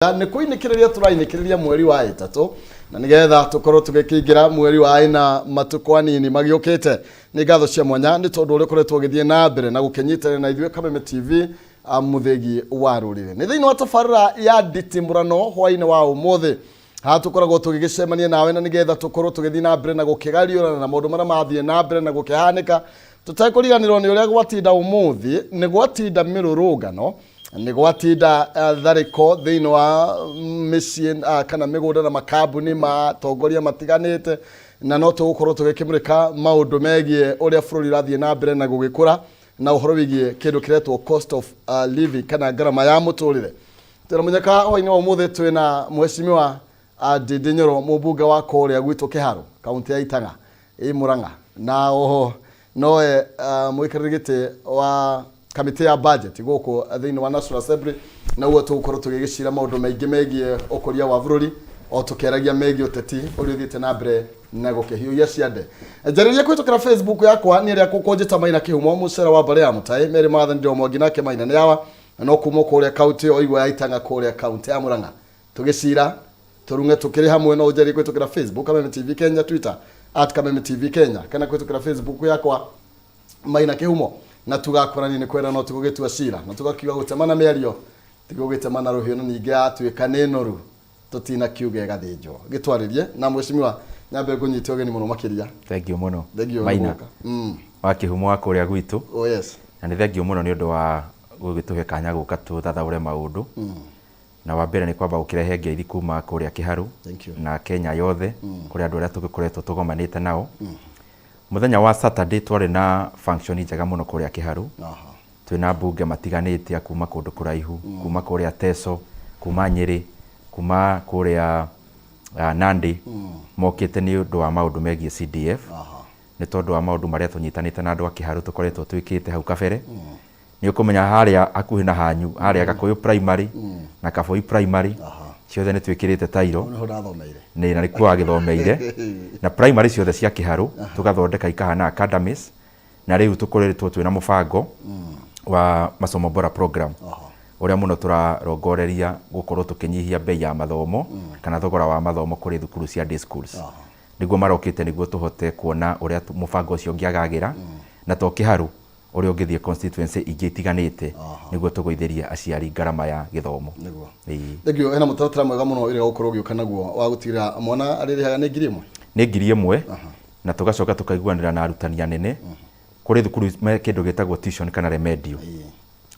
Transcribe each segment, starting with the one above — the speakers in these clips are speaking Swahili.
Nä kå inä kä rä ria tå rainä kä rä ria mweri wa ĩtatũ na nä getha tå korwo tå gä kä ingä ra mweri wa ĩna matukũ anini magä å kä te nä ngatho cia mwanya nä tondũ å rä a koretwo gä thiä na mbere na gå kenyitanä na ithuä Kameme TV må thĩgi wa rå rä rä nä thä inä wa tabarĩra ya nditimũrano hwainĩ wa ũmũthĩ ha tå koragwo tå gä gä cemania nawe na nä getha tå korwo tå gä thiä na mbere na gå kä gariårana na maå ndå marĩa mathiĩ na mbere na gå kä hanä ka tå tekå riganĩrwo nä å rä a gwatinda ũmũthĩ nä gwatinda mä rå rå ngano nä gwatinda tharĩko thĩinĩ wa mĩciĩ kana mĩgũnda na makambuni matongoria matiganĩte na no tũgũkorwo tũgĩkĩmũrĩka maũndũ megiĩ ũrĩa bũrũri ũrathiĩ na mbere na gũgĩkũra na ũhoro wĩgiĩ kĩndũ kĩretwo cost of living kana ngarama ya mũtũrĩre. Tũramũnyaka hwainĩ wa ũmũthĩ twĩna mheshimiwa Ndindi Nyoro mũmbunge wa kũrĩa gwitũ Kĩharũ kaunti ya Itang'a ĩ Mũrang'a na oho noe mũikarĩri gĩtĩ wa kamĩtĩ ya budget gũkũ thĩinĩ wa National Assembly na uo tũgũkorwo tũgĩgĩcira maũndũ maingĩ megiĩ ũkũria wa bũrũri o tũkĩaragia megiĩ ũteti ũrĩa ũthiĩte na mbere na gũkĩhiũria ciande. Njarĩria kũhĩtũkĩra Facebook yakwa nĩ ĩrĩa kũnjĩta Maina Kĩhumo mũcera wa Mbare ya Mũtaĩ Mary Maathani Ndĩomwangi nake Maina nĩ yawa no kuma kũrĩa kaunti o igwa ya Itang'a kũrĩa kaunti ya Mũrang'a tũgĩcira tũrunge tũkĩrĩ hamwe no ũnjarĩrie kũhĩtũkĩra Facebook Kameme TV Kenya, Twitter @Kameme TV Kenya kana kũhĩtũkĩra Facebook yakwa Maina Kĩhumo na tugakorani ni kwenda no tugugitua cira na tugakiuga gutemana mĩario tigugitemana ruhiũ na ningĩ atuĩka nĩ noru tutina kiuge gathinjo gitwaririe na mheshimiwa nyambe ngunyite ũgeni mũno makĩria. Thank you mũno Maina wa Kĩhumo wa kũrĩa gwitũ. Oh yes. Na nĩ thank you mũno nĩ ũndũ wa gũgĩtũhe kanya gũka tũthathaũre maũndũ na wa mbere nĩ kwamba gũkĩrehe ngeithi kuma kũrĩa Kĩharũ na Kenya yothe kũrĩa andũ arĩa tũgĩkoretwo tũgomanĩte nao. Muthenya wa Saturday twarĩ na function njega mũno kũrĩa Kĩharũ. Twĩna mbunge matiganĩte kuma kũndũ kũraihu, kuma kũrĩa Teso, kuma Nyeri, kuma kũrĩa Nandi, mokĩte nĩ ũndũ wa maũndũ megiĩ CDF. Nĩ tondũ wa maũndũ marĩa tũnyitanĩte na andũ a Kĩharũ tũkoretwo twĩkĩte hau kabere. Nĩ ũkũmenya harĩa hakuhĩ na hanyu, harĩa Gakũyũ primary na Kabũi primary ciothe nĩ twĩkĩrĩte tairo nĩ na nĩkuo wagĩthomeire na primary ciothe cia Kĩharũ tũgathondeka ikahana academies na rĩu tũkoretwo twĩna mũbango wa masomo bora program ũrĩa mũno tũrarongoreria gũkorwo tũkĩnyihia bei ya mathomo kana thogora wa mathomo kũrĩ thukuru cia day schools nĩguo marokĩte nĩguo tũhote kuona ũrĩa mũbango ũcio ũngĩagagĩra na to Kĩharũ ũrĩa ũngĩthiĩ constituency ingĩ itiganĩte nĩguo tũgũithĩrie aciari ngarama ya gĩthomo. Thegio hena mũtaratara mwega mũno ũrĩa ũgũkorwo ũgĩũka naguo wa gũtigĩrĩra mwana arĩrĩhaga nĩ ngiri ĩmwe. Nĩ ngiri ĩmwe na tũgacoka tũkaiguanĩra na arutani anene kũrĩ thukuru kĩndũ gĩtagwo tuition kana remedio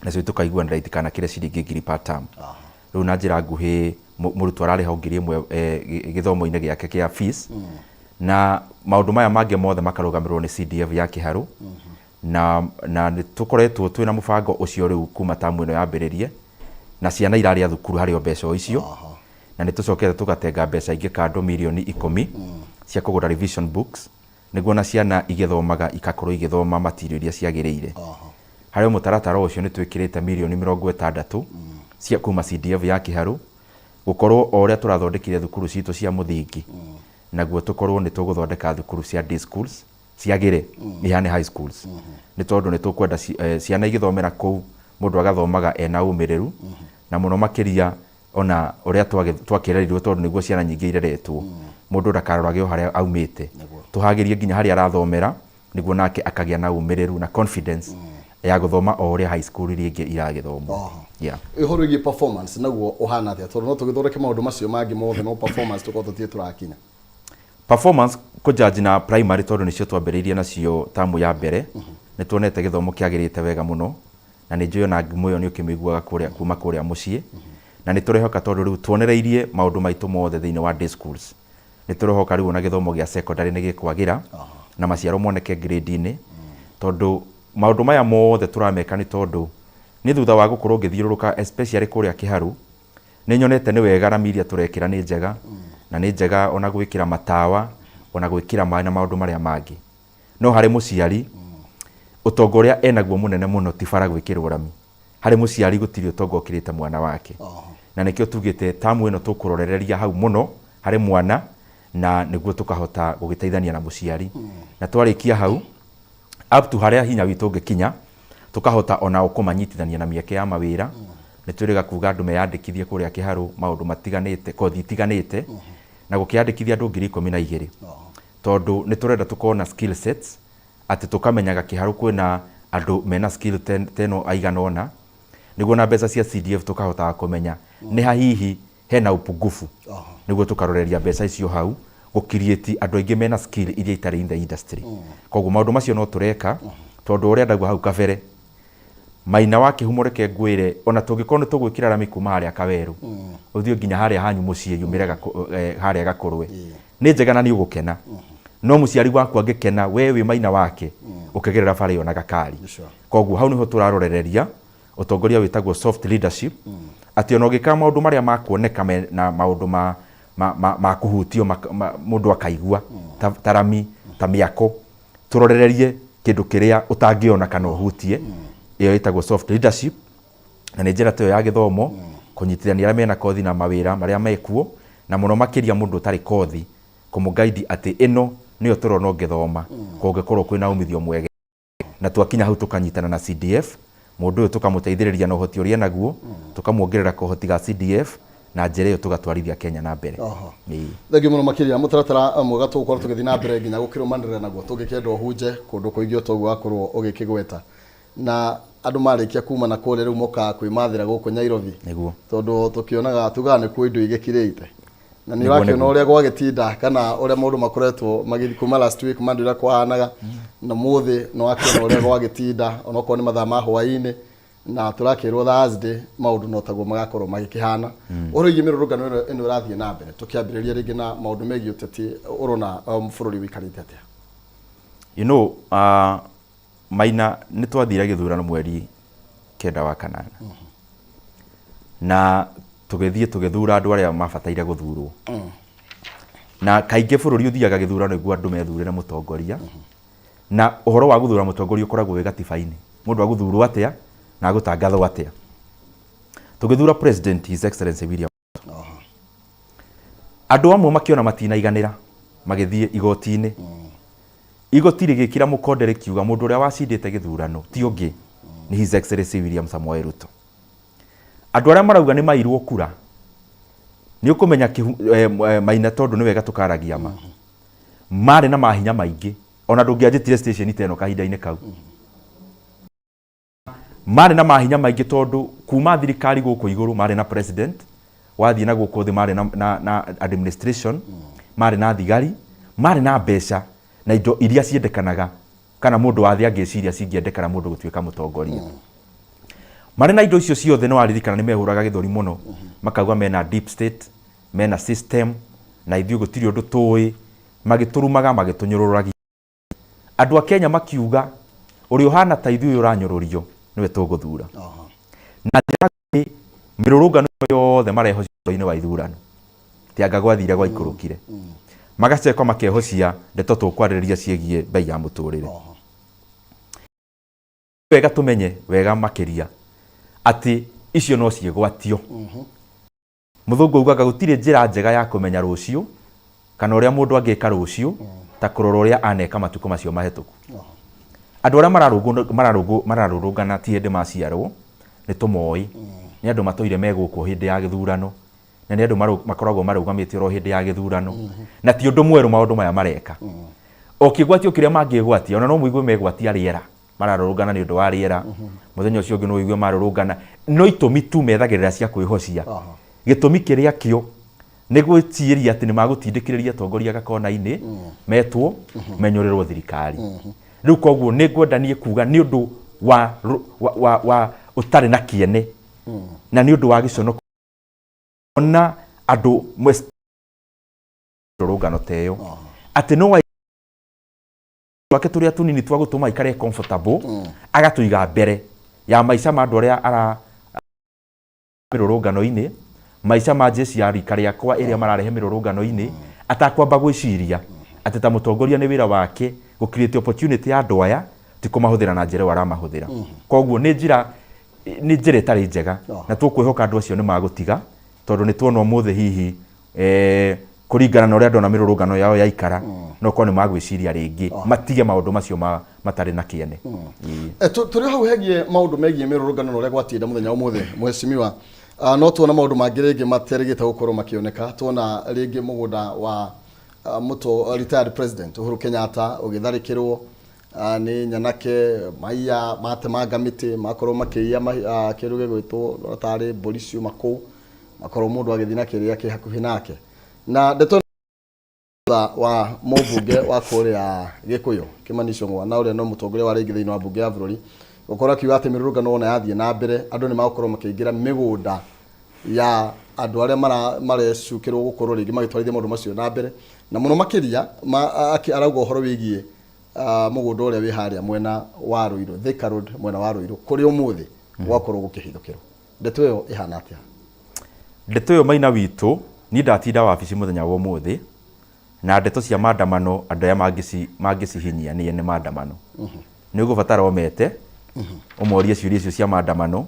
nacio tũkaiguanĩra itikanakĩre ciringi ngiri per term. Rĩu na njĩra nguhĩ mũrutwo ararĩha ngiri ĩmwe gĩthomo-inĩ gĩake kĩa fees na maũndũ maya mangĩ mothe makarũgamĩrĩrwo nĩ CDF ya Kĩharũ na tũkoretwo twĩna mũbango ũcio rĩu kuma tamu ĩno yambĩrĩrie na ciana irarĩa thukuru harĩ mbeca icio na nĩ tũcokete tũgatenga mbeca ingĩ kando mirioni 10 cia kũgũra revision books nĩguo na ciana igĩthomaga ikakorwo igĩthoma material iria ciagĩrĩire. Harĩ mũtaratara ũcio nĩ twĩkĩrĩte mirioni 60 cia kuma CDF ya Kĩharũ gũkorwo o ũrĩa tũrathondekire thukuru citũ cia mũthingi naguo tũkorwo nĩ tũgũthondeka thukuru cia day schools ciagĩre ihane high schools nĩ tondũ nĩ tũkwenda ciana igĩthomera kũu mũndũ agathomaga ena ũmĩrĩru na mũno makĩria ona ũrĩa twakĩrerirwo tondũ nĩguo ciana nyingĩ ireretwo mũndũ ndakarorage o harĩa aumĩte tũhagĩrie nginya harĩa arathomera nĩguo nake akagĩa na ũmĩrĩru na confidence ya gũthoma o ũrĩa high school iria ingĩ iragĩthoma. Ũhoro wĩgiĩ performance naguo ũhana atĩa tondũ no tũgĩthondeke maũndũ macio mangĩ mothe no performance tũkorwo tũtirĩ tũrakinya. Performance kũjaji na primary tondũ nĩcio twambĩrĩirie nacio tamu ya mbere nĩ tuonete gĩthomo kĩagĩrĩte wega mũno na nĩ njũĩ ona ngumo ĩyo nĩ ũkĩmĩiguaga kuma kũrĩa mũciĩ na nĩ tũrehoka tondũ rĩu tuonereirie maũndũ maitũ mothe thĩinĩ wa day schools nĩ tũrehoka rĩu na gĩthomo gĩa secondary nĩ gĩkwagĩra na maciaro moneke grade-inĩ tondũ maũndũ maya mothe tũrameka nĩ tondũ nĩ thutha wa gũkorwo ngĩthiũrũrũka especially kũrĩa Kĩharũ nĩ nyonete nĩ wega rami iria tũrekĩra nĩ njega na nĩ njega ona gwĩkĩra matawa ona gwĩkĩra maĩ na maũndũ marĩa mangĩ no harĩ mũciari ũtongo ũrĩa enaguo mũnene mũno ti bara gwĩkĩrwo rami. Harĩ mũciari gũtirĩ ũtongo ũkĩrĩte mwana wake na nĩkĩo tugĩte tamu ĩno tũkũrorereria hau mũno harĩ mwana na nĩguo tũkahota gũgĩteithania na mũciari na twarĩkia hau up to harĩa hinya witũ ũngĩkinya tũkahota ona kũmanyitithania na mĩeke ya mawĩra nĩ twĩrĩga kuga andũ meyandĩkithie kũrĩa Kĩharũ maũndũ matiganĩte kothi itiganĩte na gũkĩandĩkithia andũ 12,000 tondũ nĩ tũrenda tũkorwo na skill sets atĩ tũkamenyaga Kĩharũ kwĩna andũ mena skill teno aigana ũna nĩguo na mbeca cia CDF tũkahotaga kũmenya nĩ ha hihi hena upungufu nĩguo tũkaroreria mbeca icio hau gũkirieti andũ aingĩ mena skill iria itarĩ in the industry koguo maũndũ macio no tũreka tondũ ũrĩa ndagwa hau kabere Maina wa Kĩhumo reke ngwĩre ona tũngĩkorwo nĩ tũgwĩkĩra rami kuma harĩa Kawerũ ũthiĩ nginya harĩa hanyu mũciĩ yumĩre harĩa Gakũrwe nĩ njega na nĩ ũgũkena no mũciari waku angĩkena we wĩ Maina wake ũkĩgerera bara ĩyo na gakari koguo hau niho tũrarorereria ũtongoria wĩtagwo soft leadership atĩ ona ũngĩka maũndũ marĩa makuoneka na maũndũ ma kũhutio mũndũ akaigua ta rami ta mĩako tũrorererie kĩndũ kĩrĩa ũtangĩona kana ũhutie ĩyo ĩtagwo soft leadership na nĩ njĩra ta ĩyo ya gĩthomo kũnyitithania arĩa mena kothi na mawĩra marĩa mekuo na mũno makĩria mũndũ ũtarĩ kothi kũmũgaidi atĩ ĩno nĩyo tũrona ũngĩthoma kũngĩkorwo kwĩna umithio mwega na twakinya hau tũkanyitana na CDF mũndũ ũyũ tũkamũteithĩrĩria na ũhoti ũrĩa naguo tũkamuongerera kũhoti ga CDF na njĩra ĩyo tũgatwarithia Kenya na mbere. Thengio mũno makĩria mũtaratara mwega tũgũkorwo tũgĩthiĩ na mbere nginya gũkĩrũmanĩrĩra naguo tũngĩkenda ũhunje kũndũ kũingĩ ũtoguo wakorwo ũgĩkĩgweta na andũ marĩkia kuma na kũrĩa rĩu moka kwĩmathĩra gũkũ Nairobi tondũ tũkĩonaga tugaga nĩ kuo indo igĩkirĩte na nĩ ũrakĩona ũrĩa gwagĩtinda kana ũrĩa maũndũ makoretwo magĩthiĩ kuma last week mandũ ĩrĩa kwahanaga na mũthĩ no wakĩona ũrĩa gwagĩtinda onokorwo nĩ mathaa ma hwaĩ-inĩ na tũrakĩrwo Thursday maũndũ no taguo magakorwo magĩkĩhana ũrĩgie mĩrũrũngano ĩno ĩrathiĩ na mbere tũkĩambĩrĩria rĩngĩ na maũndũ megiĩ ũteti ũrona bũrũri wĩikarĩte atĩa you know Maina nĩ twathire gĩthurano mweri 9 wa kanana na tũgĩthiĩ tũgĩthura andũ arĩa mabataire gũthurwo na kaingĩ bũrũri ũthiaga gĩthurano nĩguo andũ methurĩre mũtongoria na ũhoro wa gũthura mũtongoria ũkoragwo wĩ gatiba-inĩ mũndũ agũthurwo atĩa na agũtangathwo atĩa tũgĩthura president his excellency William andũ amwe makĩona matinaiganĩra magĩthiĩ igoti-inĩ igoti rĩgĩkĩra mũkonde rĩkiuga mũndũ ũrĩa wacindĩte gĩthurano ti ũngĩ nĩ his excellency William Samoei Ruto andũ arĩa marauga nĩ mairwo kura nĩ ũkũmenya Maina tondũ nĩ wega tũkaragia ma marĩ na mahinya maingĩ ona ndũngĩanjĩtire station teno kahinda-inĩ kau marĩ na mahinya maingĩ tondũ kuma thirikari gũkũ igũrũ marĩ na president wathiĩ na gũkũ thĩ marĩ na administration marĩ na thigari marĩ na mbeca na indo iria ciendekanaga kana mũndũ wathĩ angĩciria cingĩendekana mũndũ gũtuĩka mũtongoria marĩ na indo icio ciothe no aririkana nĩ mehũraga gĩthũri mũno makauga mena deep state mena system na ithuĩ gũtirĩ ũndũ tũĩ magĩtũrumaga magĩtũnyũrũragia andũ a Kenya makiuga ũrĩa ũhana ta ithuĩ ũranyũrũrio nĩwe tũgũthura na njĩra mĩrũrũngano yothe mareho cito-inĩ wa ithurano tianga gwathire gwaikũrũkire magacekwa makehocia ndeto tũkwarĩrĩria ciĩgiĩ mbei ya mũtũrĩre wega tũmenye wega makĩria atĩ icio no ciĩgwatio mũthũngũ ugaga gũtirĩ njĩra njega ya kũmenya rũciũ kana ũrĩa mũndũ angĩka rũciũ ta kũrora ũrĩa aneka matukũ macio mahetũku andũ arĩa mararũrũngana ti hĩndĩ maciarwo nĩ tũmoĩ nĩ andũ matũire megũkũ hĩndĩ ya gĩthurano na nĩ andũ makoragwo marũgamĩte oro hĩndĩ ya gĩthurano na ti ũndũ mwerũ maũndũ maya mareka o kĩgwatio kĩrĩa mangĩgwatia ona no mũigue megwatia rĩera mararũrũngana nĩ ũndũ wa rĩera mũthenya ũcio ũngĩ no ũigue marũrũngana no itũmi tu methagĩrĩra cia kwĩhocia gĩtũmi kĩrĩa kĩo nĩ gwĩciria atĩ nĩ magũtindĩkĩrĩria tongoria gakona-inĩ metwo menyũrĩrwo thirikari rĩu koguo nĩ ngwendanie kuga nĩ ũndũ wa ũtarĩ na kĩene na nĩ ũndũ wa gĩconoko ona andũ rũrũngano teyo atĩ no twake tũrĩa tũnini twa gũtũma ikare comfortable agatũiga mbere ya maica ma andũ arĩa mĩrũrũngano-inĩ maica ma jeci ya rika rĩakwa ĩrĩa mararehe mĩrũrũngano-inĩ atakwamba gwĩciria atĩ ta mũtongoria nĩ wĩra wake gũcreate opportunity ya andũ aya ti kũmahũthĩra na njĩra aramahũthĩra koguo nĩ njĩra ĩtarĩ njega na tũkwĩhoka andũ acio nĩ magũtiga tondũ nĩ tuona ũmũthĩ hihi kuringana na uria ndona mirurungano yao yaikara no ko ni magwiciria ringi matige maundu macio matari na kiene turi hau hegie maundu megie mirurungano uria gwatinda muthenya umuthi mheshimiwa no tuona maundu mangi ringi materigite gukorwo makioneka tuona ringi mugunda wa muto retired president Uhuru Kenyatta ugitharikirwo ni nyanake maiya matemanga miti makorwo makiia kiruge gwitwo tari bolicio makou makorwo mundu agithina kiria ki hakuhi nake na ndeto wa mubunge wa kuria Gikuyu Kimani Ichung'wa na uria no mutongoria wa ringi thiini wa bunge ya bururi gukora kiuga ati mirurungano ona yathie na mbere andu ni magukorwo makiingira migunda ya andu aria marecukirwo gukorwo ringi magitwarithia maundu macio na mbere na muno makiria arauga uhoro wigie mugunda uria wi haria mwena wa Ruiru Thika Road mwena wa Ruiru kuri umuthi gwakorwo gukihithukirwo ndeto iyo ihana atia ndeto iyo Maina witu ni ndatinda wabici muthenya wa umuthi na ndeto cia maandamano andu aya mangicihinyia ni maandamano ni ugubatara omete umorie ciuria icio cia maandamano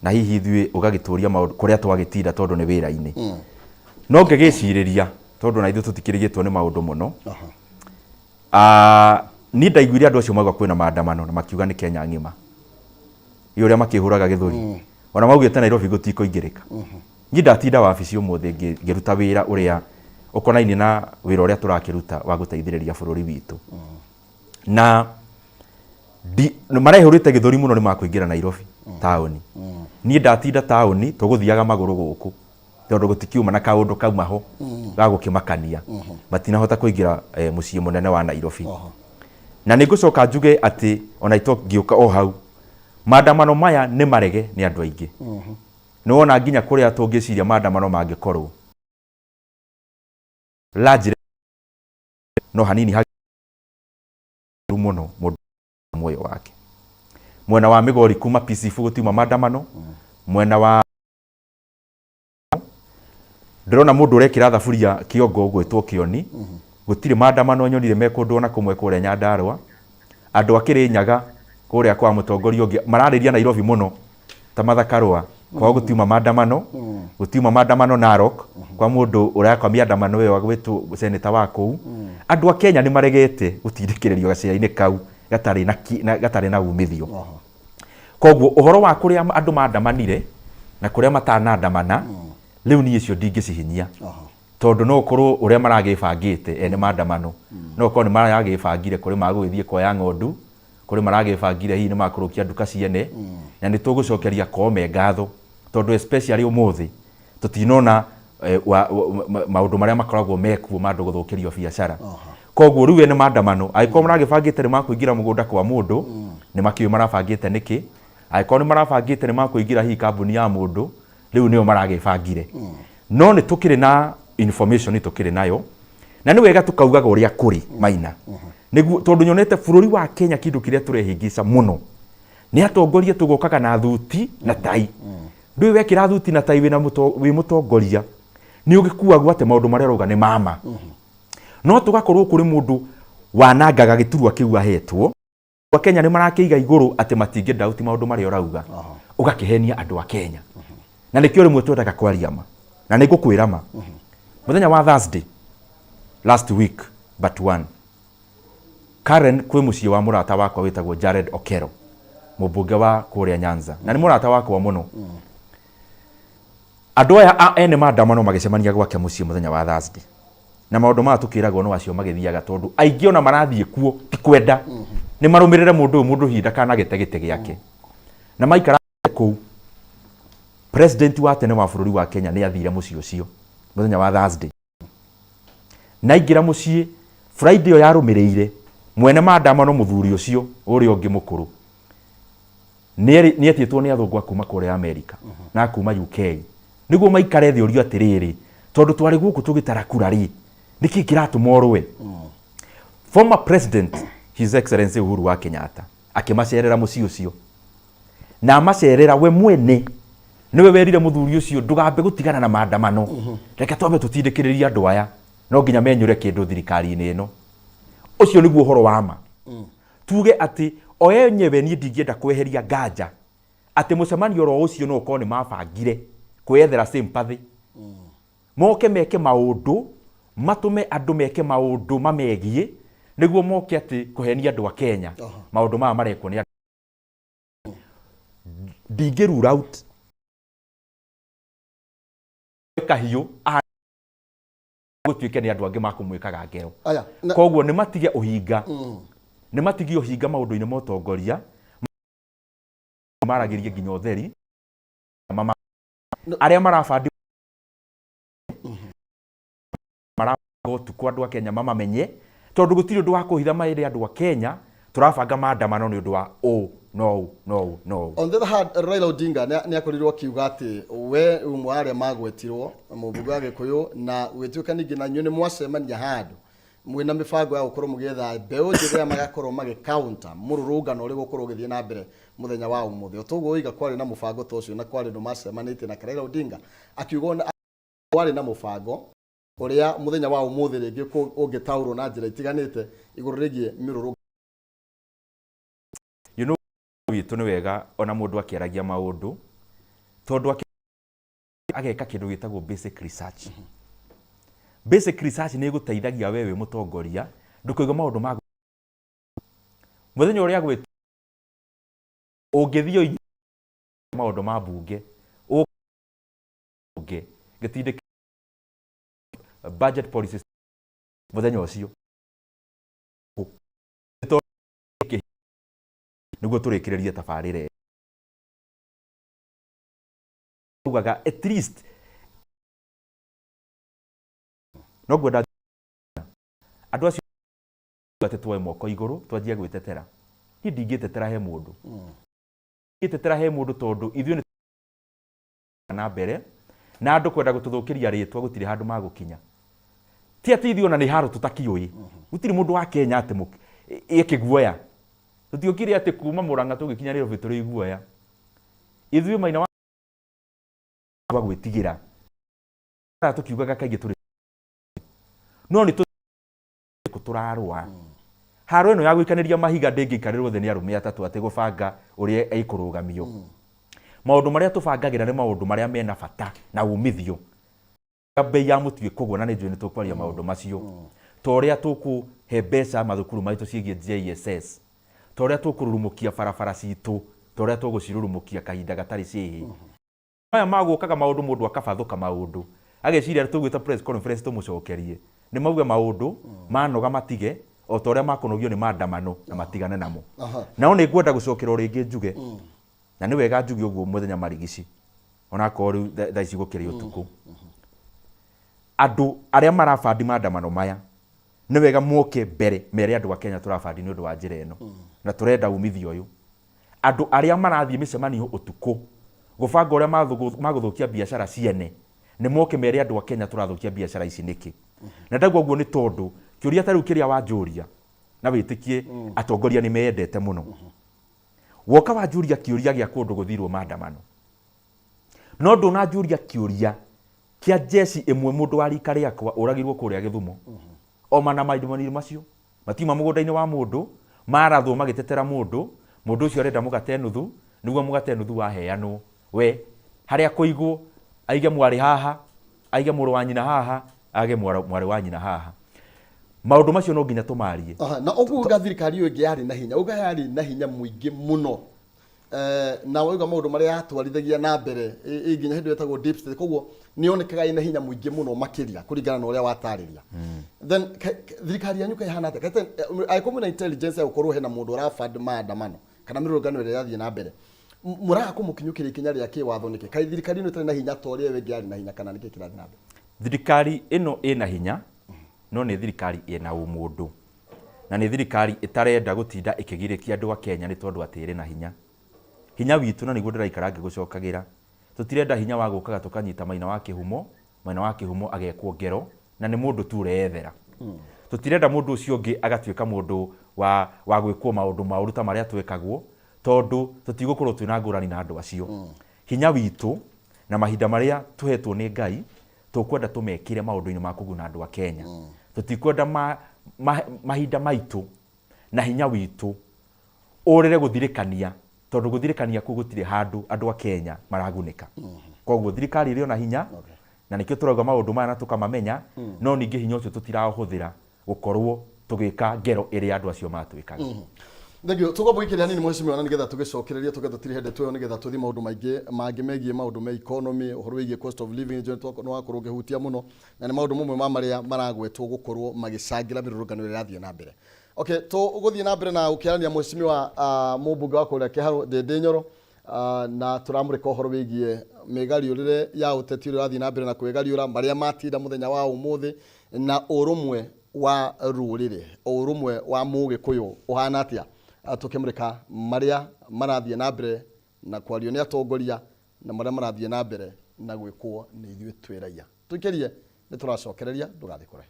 na hihi ithui ugagituria maundu kuria twagitinda tondu ni wira-ini no ngegiciriria tondu na ithu tutikirigitwo ni maundu muno ni ndaiguire andu acio mauga kwina maandamano na makiuga ni Kenya ngima uria makihuraga githuri ona maugite Nairobi gutikoingirika ni ndatinda wabici umuthi ngiruta wira uria ukonaini na wira uria turakiruta wa guteithiriria bururi witu na marehurite githuri muno ni makuingira Nairobi taoni ni ndatinda taoni tuguthiaga maguru guku tondu gutikiuma na kaundu kaumaho ga gukimakania matinahota kuingira mucii munene wa Nairobi na nigucoka njuge ati ona ito ngiuka o hau maandamano maya ni marege ni andu aingi ni wona nginya kuria tungiciria maandamano mangikorwo lajire no hanini muno moyo wake mwena wa Migori kuma PCF gutiuma maandamano mwena wa ndirona mundu urekira thaburia kiongo gwitwo Kioni gutire maandamano nyonire mekundu ona kumwe kuria Nyandarua andu akiri nyaga kuria kwa mutongoria ungi marariria Nairobi muno ta Mathakarwa kwa gutiuma maandamano gutiuma maandamano Narok kwa mundu urakwa miandamano we wagwitwo seneta wa kou andu a Kenya ni maregete gutindikiririo gacira-ini kau gatari na umithio koguo uhoro wa kuria andu maandamanire na kuria matanandamana riu ni icio ndingicihinyia tondu no korwo uria maragibangite ene maandamano no korwo ni maragibangire kuri magugithie kwa ng'ondu kuri maragibangire hihi ni makurukia nduka ciene na ni tugucokeria kome ngatho tondu especially umuthi tutinona maundu maria makoragwo mekuo mandu guthukirio biacara koguo riu ene maandamano aikorwo maragibangite ni makuingira mugunda kwa mundu ni makiu marabangite niki aikorwo ni marabangite ni makuingira hihi kambuni ya mundu riu nio maragibangire no ni tukiri na information ni tukiri nayo na ni wega tukaugaga uria kuri Maina niguo tondu nyonete bururi wa Kenya kindu kiria turehingica muno ni atongoria tugokaga na thuti na tai ndui wekira thuti na tai wi mutongoria ni ugikuagwo ate maundu maria roga ni mama no tugakorwo kuri mundu wanangaga giturwa kiu ahetwo wa Kenya ni marakiiga iguru ate matinge dauti maundu maria urauga ugakihenia andu a Kenya na nikio rimwe twendaga kwaria ma na nigukwira ma muthenya wa Thursday last week but one Karen kwi mucii wa murata wakwa witagwo Jared Okero mubunge wa kuria Nyanza na ni murata wakwa muno andu aya ene maandamano magicemania gwake mucii muthenya wa Thursday na maundu ma tukiragwo no acio magithiaga tondu aingi ona marathie kuo ti kwenda ni marumirire mundu hinda kana gite giake na maikara ku president wa tene wa bururi wa Kenya ni athire mucii ucio muthenya wa Thursday na ingira mucii Friday yo yarumirire mwene maandamano muthuri ucio uri ungi mukuru ni etitwo ni athungu kuma kuria America na kuma UK niguo maikare thi urio atiriri tondu twari guku tugitara kurari niki kiratumorwe former president his excellency Uhuru wa Kenyatta akimacerera mucii ucio na macerera we mwene niwe werire muthuri ucio ndugambe gutigana na maandamano reke twambe tutindikiriria andu aya no nginya menyure kindu thirikari-ini ino ucio niguo horo wa ma tuge ati o yenyewe ni ndingienda kweheria nganja ati mucemanio ro ucio no ko ni mabangire kwethera sympathy moke meke maundu matume andu meke maundu mamegie niguo moke ati kuhenia andu a Kenya maundu maya marekwo ni ndingi rule out kahiu gutuike ni andu angi makumwikaga ngero koguo ni matige uhinga ni matige uhinga maundu-ini ma utongoria maragirie nginya utheri aria marabandi maragotukwa andu a Kenya mamamenye tondu gutiri undu wa kuhitha mairi andu a Kenya turabanga maandamano ni undu wa no. On the other hand, Raila Odinga ni akorirwo kiuga ati we umwe aria magwetirwo mumbunge wa Gikuyu na gwituika ningi na nyune mwacemania handu mwina mibango ya gukorwo mugetha mbeu njega magakorwo magikaunta mururungano uri gukorwo githie na mbere muthenya wa umuthi otugo iga kwari na mubango tocio na kwari ndo macemanite na Raila Odinga akiuga na kwari na mubango uria muthenya wa umuthi ringi ungitaurwo na njira itiganite iguru rigie miruru witu ni wega ona mundu akiaragia maundu tondu ageka kindu gitagwo basic research. Basic research ni guteithagia wewe mutongoria ndukuiga maundu ma muthenya uria gwitu ungithio maundu ma bunge gitinde budget policies muthenya ucio niguo turikiririe tabarire tugaga at least no gwenda andu acio gatetwe moko iguru twanjie gwitetera ni ndingitetera he mundu ngitetera he mundu tondu ithuĩ ni na mbere na andu kwenda gututhukiria ritwa gutire handu magukinya ti ati ithuĩ ona ni haru tutakiui gutire mundu wa Kenya ati ikiguoya tutiokire ati kuma Murang'a tugikinya rero vituri iguoya ithuĩ maina wa gwitigira tukiugaga kaingi turi no ni turarwa haro ino ya gwikaniria mahiga ndingikarirwo thĩ ni arume atatu ati gubanga uria ikurugamio maundu maria tubangagira ni maundu maria mena bata na umithio bei ya mutu ikugwo na ni njui ni tukwaria maundu macio toria tukuhe mbeca mathukuru maitu ciigie JSS toria tukururumukia barabara citu toria tugucirurumukia kahinda gatari cihi aya magukaga maundu mundu akabathuka maundu ageciria tugwita press conference tumucokerie ni mauge maundu manoga matige o toria makunogio ni maandamano na matigane namo nao ni ngwenda gucokera ringi njuge na ni wega njuge uguo muthenya marigici ona ko riu thaa ici gukiri utuku andu aria marabandi maandamano maya ni wega muoke mbere mere andu a Kenya turabandi ni undu wa njira ino na turenda umithio uyu andu aria marathie micemanio utuku gubanga uria maguthukia biashara ciene ni moke mere andu a Kenya turathukia biashara ici niki na ndaguo guo ni tondu kiuria tariu kiria wanjuria na witikie atongoria ni meendete muno woka wanjuria kiuria gia kundu guthirwo maandamano no nduna njuria kiuria kia jeshi imwe mundu wa rika riakwa uragirwo kuria Githumo o mana maidumani macio matima mugunda-ini wa mundu marathwo magitetera mundu ucio arenda mugate nuthu niguo mugate nuthu waheanwo we haria kuigwo aige mwari haha aige muru wa nyina haha age mwari wa nyina haha maundu macio no nginya tumarie na uguga thirikari yo yari na hinya uga yari na hinya muingi muno na wauga maundu maria atwarithagia na mbere nginya hindu etagwo deep state koguo ni onekaga ina hinya muingi muno makiria kuringana na uria watariria then thirikari yanyu kai hana ta aikomuna intelligence ya ukorwo hena mundu urafand maandamano kana mirungano iria yathie na mbere muraga kumukinyukira ikinya ria kiwatho niki kai thirikari ino itari na hinya toria we ngiari na hinya kana niki kirathi na mbere thirikari ino ina hinya no ni thirikari ina umundu na ni thirikari itarenda gutinda ikigirikia andu a Kenya ni tondu atiri na hinya witu na niguo ndiraikarange gucokagira tutirenda hinya wa gukaga tukanyita Maina wa Kihumo agekwo ngero na ni mundu tu reethera tutirenda mundu ucio ungi agatuika mundu wa gwikwo maundu mauru ta maria twekagwo tondu tutigukorwo twina ngurani na andu acio hinya witu na mahinda maria tuhetwo ni Ngai tukwenda tumekire maundu-ini ma kuguna andu a Kenya tutikwenda mahinda maitu na hinya witu urire guthirikania tondu guthirikania ku gutire handu andu a Kenya maragunika koguo thirikari iri ona hinya na nikio turauga maundu maya na tukamamenya no ningi hinya ucio tutirahuthira gukorwo tugika ngero iri andu acio matwikaga. Thegio tugomwikiria nini mheshimiwa na nigetha tugicokereria tugetha tirihende twe nigetha tuthi maundu mangi megie maundu me economy uhoro wigie cost of living jo no wakorwo ngihutia muno na ni maundu mamwe ma maria maragwetwo gukorwo magicangira mirurungano ira rathie na mbere. Okay, guthie na mbere na ukiarania mheshimiwa mubunge wa kuria Kiharo Ndindi Nyoro na turamurika uhoro wigie migariurire ya uteti uri rathie na mbere na kwigariura maria matinda muthenya wa umuthi na urumwe wa rurire urumwe wa Mugikuyu uhana atia tukimurika maria marathie na mbere na kwario ni atongoria na maria marathie na mbere na gwikwo ni ithuĩ twiraia tukirie ni turacokereria ndugathikore.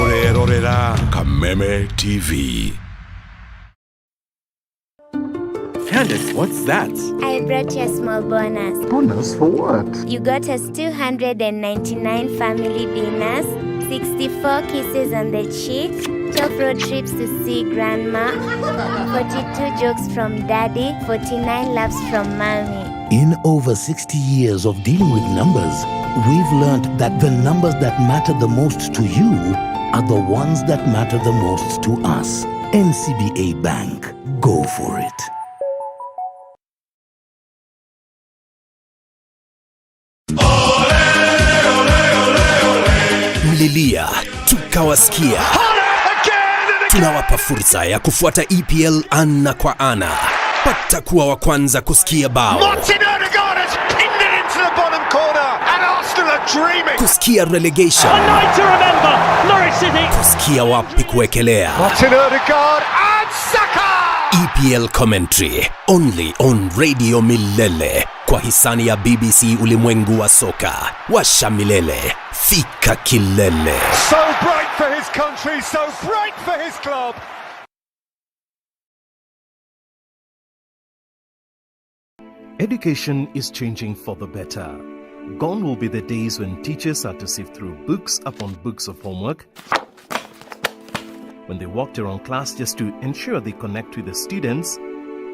Orerorera Kameme TV. Candace, what's that? I brought you a small bonus. Bonus for what? You got us 299 family dinners, 64 kisses on the cheek, 12 road trips to see grandma, 42 jokes from daddy, 49 laughs from mommy. In over 60 years of dealing with numbers, we've learned that the numbers that matter the most to you are the ones that matter the most to us. NCBA Bank. Go for it. Mlilia, tukawasikia. Tunawapa fursa ya kufuata EPL ana kwa ana. Pata kuwa wa kwanza kusikia bao. Martin Odegaard has pinned it into the bottom corner and Arsenal are dreaming. Kusikia relegation. A night to remember, Norwich City. Kusikia wapi kuwekelea. Martin Odegaard and Saka. EPL commentary only on Radio Milele kwa hisani ya BBC Ulimwengu wa Soka. Washa milele, fika kilele. So bright for his country, so bright for his club. Education is changing for the better. Gone will be the days when teachers had to sift through books upon books of homework, when they walked around class just to ensure they connect with the students,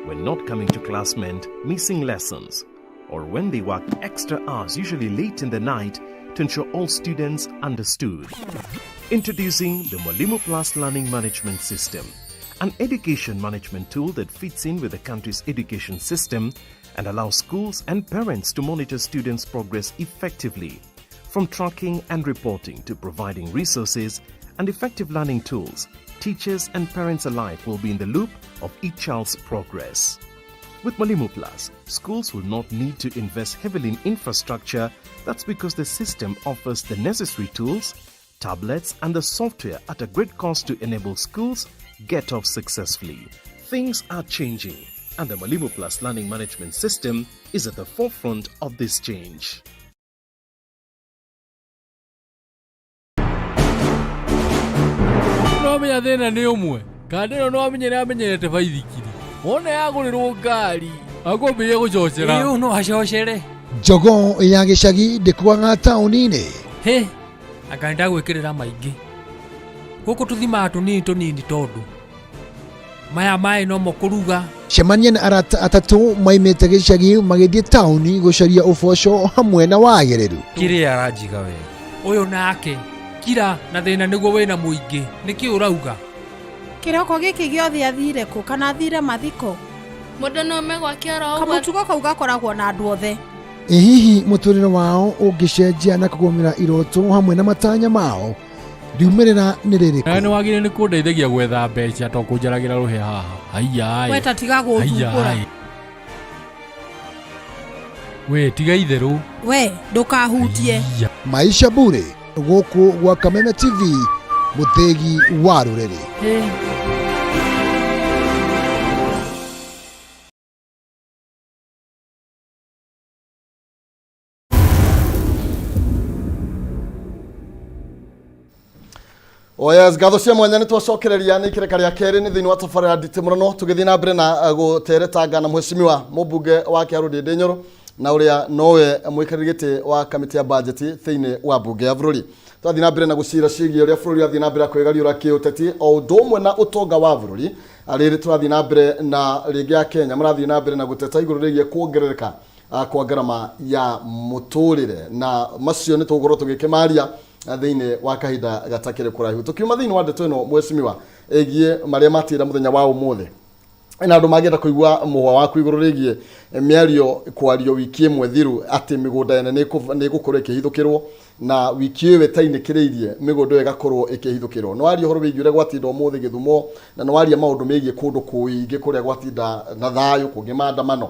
when not coming to class meant missing lessons, or when they worked extra hours, usually late in the night, to ensure all students understood. Introducing the Mwalimu Plus Learning Management System, an education management tool that fits in with the country's education system and allows schools and parents to monitor students' progress effectively. From tracking and reporting to providing resources and effective learning tools, teachers and parents alike will be in the loop of each child's progress. With Mwalimu Plus, schools will not need to invest heavily in infrastructure. That's because the system offers the necessary tools, tablets, and the software at a great cost to enable schools get off successfully. Things are changing, and the Mwalimu Plus Learning Management System is at the forefront of this change. Nomenya thina ni umwe kandi no amenyere amenyerete baithikiri wona yagurirwo ngari akwambia gucocera iyo no acocere Njogo ya gicagi ndikwaga tauni-ini he akanda gwikirira maingi guku tuthima tunini tondu maya mai no mokuruga cemania na arata atatu maimite gicagi magithie tauni gucaria uboco hamwe na wagereru kiri aranjiga we uyu nake kira na thina niguo wina muingi niki urauga kiroko giki giothe athire ku kana athire mathiko mundu no megwa kiaro kamutugo kau gakoragwo na andu othe hihi muturire wao ungicenjia na kugomera iroto hamwe na matanya mao riumirira ni ririku ni wagire ni kundeithagia gwetha mbeca to kunjaragira ruhe haha aiya weta tiga guthukura we tiga itheru we ndukahutie maisha bure guku gwa Kameme TV muthegi wa rurere Oyes gatho cia mwanya ni twacokereria ni kireka ria keri ni thini wa tabarira nditimurano tugithii na mbere na guteretanga na mheshimiwa mubunge wa Kiharo Ndindi Nyoro na uria nowe mwikariri giti wa kamiti ya budget thini wa bunge ya bururi twathi na mbere na gucira cigie uria bururi athi na mbere kwegariura kiuteti o ndomwe na utonga wa bururi ariri twathi na mbere na ligi ya Kenya marathi na mbere na guteta iguru rigie kuongerereka kwa garama ya muturire na macio ni tugoro tugikimaria thiini wa kahinda gatakire kuraihu tukiuma thiini wa ndeto ino mwesimiwa egie maria matira muthenya wa umuthi ina andu magenda kuigua muhwa waku iguru rigie miario kwario wiki imwe thiru ati migunda ene ni gukorwo ikihithukirwo na wiki we tainikireirie migunda yo igakorwo ikihithukirwo no ari horo wigiure gwatinda umuthi Githumo na no ari maundu megie kundu kuingi kuria gwatinda na thayu kungi maandamano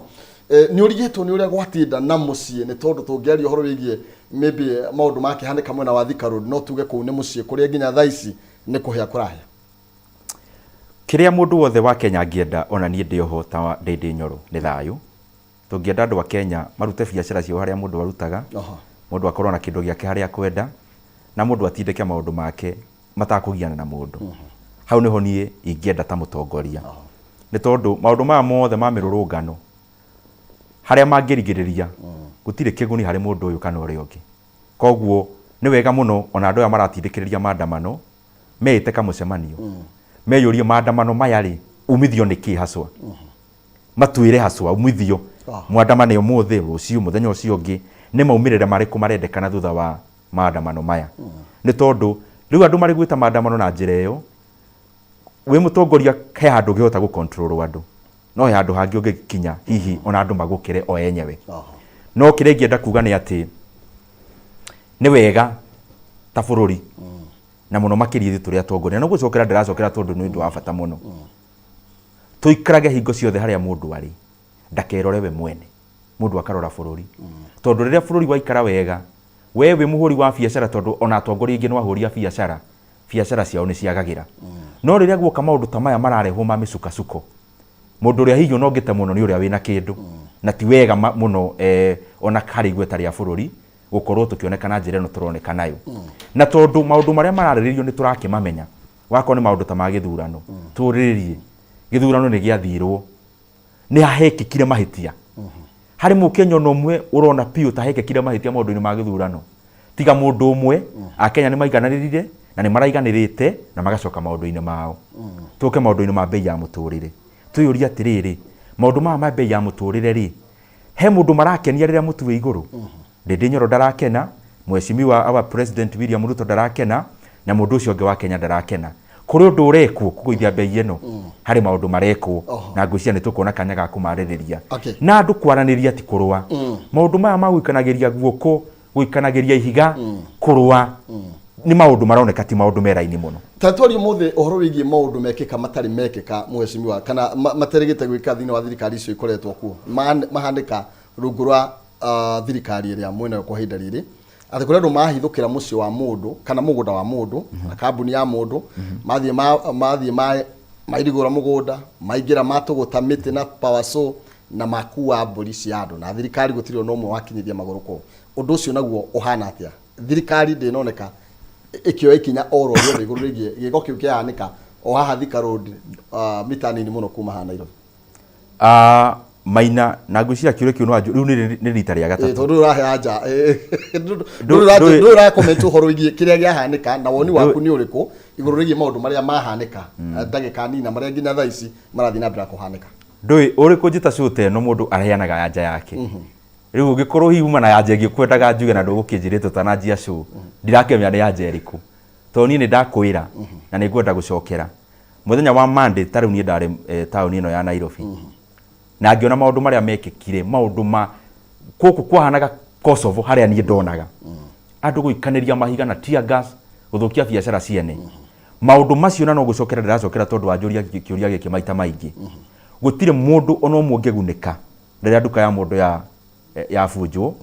ni urigetwo ni uria gwatinda na mucie ni tondu tungiario horo wigie maybe maundu make handika mwena wa Thika Road no tuge kuu ni mucie kuria nginya thaici ni kuhia kurahia kiria mundu wothe wa Kenya angienda ona nie ndi oho ta ndi Nyoro ni thayu tungienda andu wa Kenya marute biacara cio haria mundu arutaga mundu akorwo na kindu giake haria kwenda na mundu atindike maundu make matakugiana na mundu hau niho nie ingienda ta mutongoria ni tondu maundu maya mothe ma mirurungano haria mangirigiriria gutire kiguni hari mundu uyu kana uri ungi koguo ni wega muno ona andu aya maratindikiriria maandamano meite kamucemanio meyurie maandamano maya ri umithio niki haswa matuire haswa umithio mwandamano umuthi rucio muthenya ucio ungi ni maumirire mariku marendekana thutha wa maandamano maya ni tondu riu andu mari gwita maandamano na njira iyo wi mutongoria he handu ngihota gu control andu no he handu hangi ungikinya hihi ona andu magukire o enyewe no kire ngienda kuga ni ati ni wega ta bururi na muno makiri turi atongoria no gucokera ndiracokera tondu ni ndu wa bata muno tuikarage hingo ciothe haria mundu ari ndakerore we mwene mundu akarora bururi tondu riria bururi waikara wega wewe muhuri wa biacara tondu ona atongoria ingi no ahuri a biacara ciao ni ciagagira no riria guoka maundu ta maya mararehwo ma micukasuko mundu ria hiyo no ngite muno ni uria wina kindu na ti wega muno ona kari gweta ria bururi gukorwo tukionekana njira no turoneka nayo na tondu maundu maria marariririo ni turakimamenya wako ni maundu ta ma githurano turiririe githurano ni giathirwo ni ahekikire mahitia hari Mukenya no mwe urona pio ta hekikire mahitia maundu ni ma githurano tiga mundu umwe akenya ni maigananirire na ni maraiganirite na magacoka maundu-ini mao tuke maundu-ini ma bei ya muturire tuyuria atiriri maundu ma bei ya muturire ri he mundu marakenia riria mutu we iguru Ndindi Nyoro ndarakena mweshimiwa awa President William Ruto ndarakena na mundu ucio ungi wa Kenya ndarakena kuri undu urekwo kuguithia bei ino hari maundu marekwo na ngwiciria ni tukuona kanya ga kumaririria na andu kwaraniria ti kurwa maundu maya ma gwikanagiria guoko gwikanagiria ihiga kurwa ni maundu maroneka ti maundu meraini muno tatwari muthi uhoro wigie maundu mekika matari mekika mweshimiwa kana materegete gwika thini wa thirikari icio ikoretwo kuo mahandika rungu rwa thirikari iria mwena kwa hinda riri ati kuri andu mahithukira mucio wa mundu kana mugunda wa mundu na kambuni ya mundu mathie mairigura mugunda maingira matuguta miti na power so na makuwa mburi cia andu na thirikari gutiri no mwe wakinyithia maguru ko undu ucio naguo uhana atia thirikari ndinoneka ikio ikinya oro rio iguru rigie gigo kiu kiahanika o haha Thika Road mitani ni muno kuma ha Nairobi Maina na ngwiciria kiure kiu no riu ni rita ria gatatu tondu rahe anja ndu ra comment uhoro wigie kiria giahanika na woni waku ni uriku iguru rigie maundu maria mahanika ndagika nina maria nginya thaici marathi na mbira kuhanika ndui uriku njita cute no mundu areanaga anja yake riu ngikorwo hiuma na anja ngikwendaga njuge na ndugukinjirite tanajia show ndirakemya ni anja eriku toni ni ndakwira na ni ngwenda gucokera muthenya wa Monday tariu ni ndari tauni ino ya Nairobi na ngiona maundu maria mekikire maundu ma kuku kwahanaga Kosovo haria ni ndonaga andu guikaniria mahiga na tear gas guthukia biacara ciene maundu macio na no gucokera ndiracokera tondu wanjuria kiuria giki maita maingi gutire mundu ono umwe ungegunika riria nduka ya mundu ya bunjo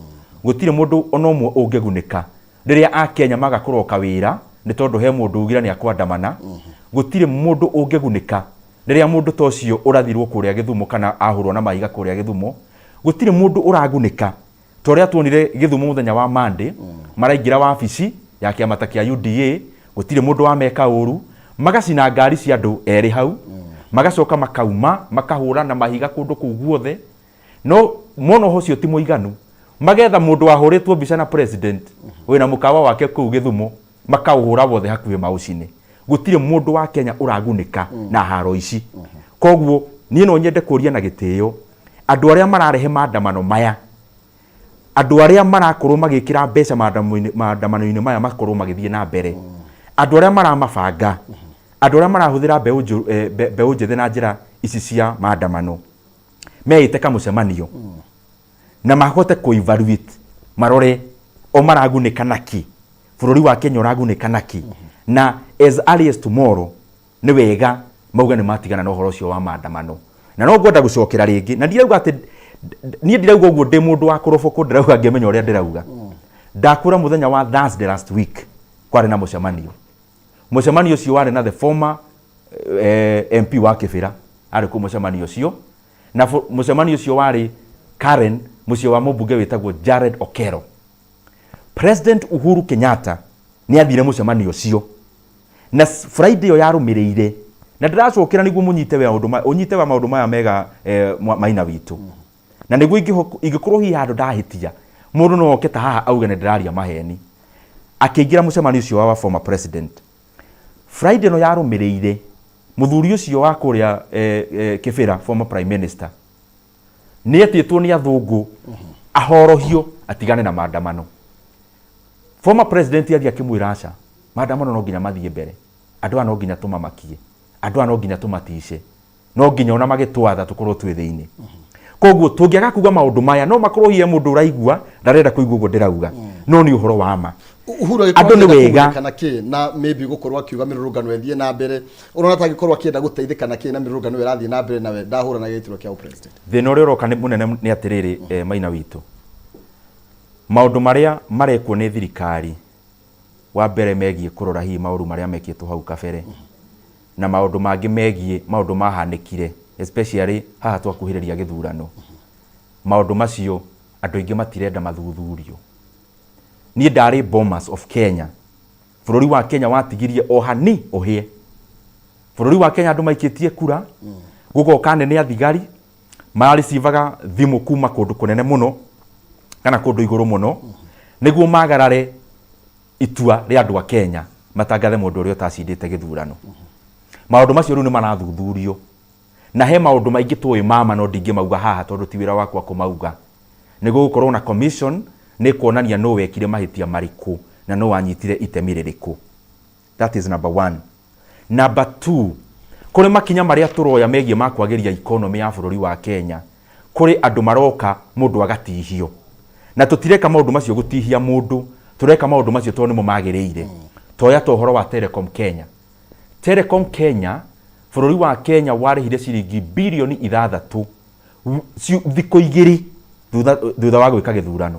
gutire mundu ono umwe ungegunika riria akenya magakorwo kawira ni tondu he mundu ugira ni akwandamana gutire mundu ungegunika riria mundu tocio urathirwo kuria Githumo kana ahurwo na mahiga kuria Githumo gutire mundu uragunika toria tuonire Githumo muthenya wa Monday maraingira wabici ya kiamata kia UDA gutire mundu wa meka uru magacina ngari cia andu eri hau magacoka makauma makahura na mahiga kundu kuu guothe no mono hocio ti muiganu magetha mundu wahuritwo mbica na president wina mukawa wake kuu Githumo makauhura wothe hakuhe maucini gutire mundu wa Kenya uragunika na haro ici koguo nie no nyende kuria na gitio andu aria mararehe maandamano maya andu aria marakorwo magikira mbeca maandamano-ini maya makorwo magithie na mbere andu aria maramabanga andu aria marahuthira mbeu njithe na njira ici cia maandamano meite kamucemanio na mahote ku-evaluate marore o maragunĩka naki bũrũri wa Kenya ũragunĩka naki na as early as tomorrow nĩ wega mauga nĩ matigana na ũhoro ũcio wa maandamano na no ngwenda gũcokera rĩngĩ na ndirauga atĩ niĩ ndirauga ũguo ndĩ mũndũ wa kũroboko ndirauga ngĩmenya ũrĩa ndirauga ndakũra mũthenya wa Thursday last week kwarĩ na mũcemanio ũcio warĩ na the former MP wa Kĩbĩra arĩ ku mũcemanio ũcio na mũcemanio ũcio warĩ Karen mũciĩ wa mũmbunge wĩtagwo Jared Okero. President Uhuru Kenyatta nĩ athire mũcemanio ũcio na Friday yarũmĩrĩire na ndiracokera niguo mũnyite wa maũndũ maya mega Maina witũ na niguo ingĩkorwo hihi handũ ndahĩtia mũndũ no oke ta haha auge nĩ ndĩraria maheni akĩingĩra mũcemanio ũcio wa former president. Friday no yarũmĩrĩire mũthuri ũcio wa kũrĩa Kĩbĩra former prime minister nĩ etĩtwo nĩ athũngũ ahorohio atigane na maandamano. Former president yathia akĩmwĩra aca maandamano no nginya mathiĩ mbere andũ no nginya tũmamakie andũ no nginya tũmatice no nginya ona magĩtwatha tũkorwo twĩ thĩinĩ koguo tũngĩaga kuga maũndũ maya no makorwo hiye mũndũ ũraigua ndarenda kũigua ũguo ndĩrauga no nĩ ũhoro wa ma andũ nĩ wega kana kĩ na maybe gũkorwo akiuga mĩrũrũngano ĩthiĩ na mbere ũrona ta gĩkorwo akĩenda gũteithĩka na kĩ na mĩrũrũngano ĩrathiĩ na mbere nawe ndahũra na gĩtĩro kĩa president. Thĩna ũrĩa ũroka mũnene nĩ atĩrĩrĩ Maina witũ maũndũ marĩa marekwo nĩ thirikari wa mbere megie kũrora hihi maũndũ marĩa mekĩtwo hau kabere na maũndũ mangĩ megie maũndũ mahanĩkire especially haha twakuhĩrĩria gĩthurano maũndũ macio andũ aingĩ matirenda mathuthurio. Niĩ ndarĩ Bomas of Kenya bũrũri wa Kenya watigirie ohani ohie bũrũri wa Kenya andũ maikĩtie kura gũgoka nene athigari mararicivaga thimũ kuma kũndũ kũnene mũno kana kũndũ igũrũ mũno nĩguo magarare itua rĩa andũ a Kenya matangathe mũndũ ũrĩa ũtacindĩte gĩthurano. Maũndũ macio rĩu nĩ marathuthurio na he maũndũ maingĩ tũĩ mama no ndingĩmauga haha tondũ ti wĩra wakwa kũmauga nĩguo gũkorwo na commission nĩ kuonania no wekire mahĩtia marĩkũ na no wanyitire itemi rĩrĩkũ. That is number 1. Number 2, kũrĩ makinya marĩa tũroya megie ma kwagĩria economy ya bũrũri wa Kenya kũrĩ andũ maroka mũndũ agatihio na tũtireka maũndũ macio gũtihia mũndũ tureka maũndũ macio tondũ nĩmo magĩrĩire. Toya ta ũhoro wa Telecom Kenya. Telecom Kenya bũrũri wa Kenya warĩhire ciringi bilioni 6 thikũ igĩrĩ thutha wa gwĩka gĩthurano.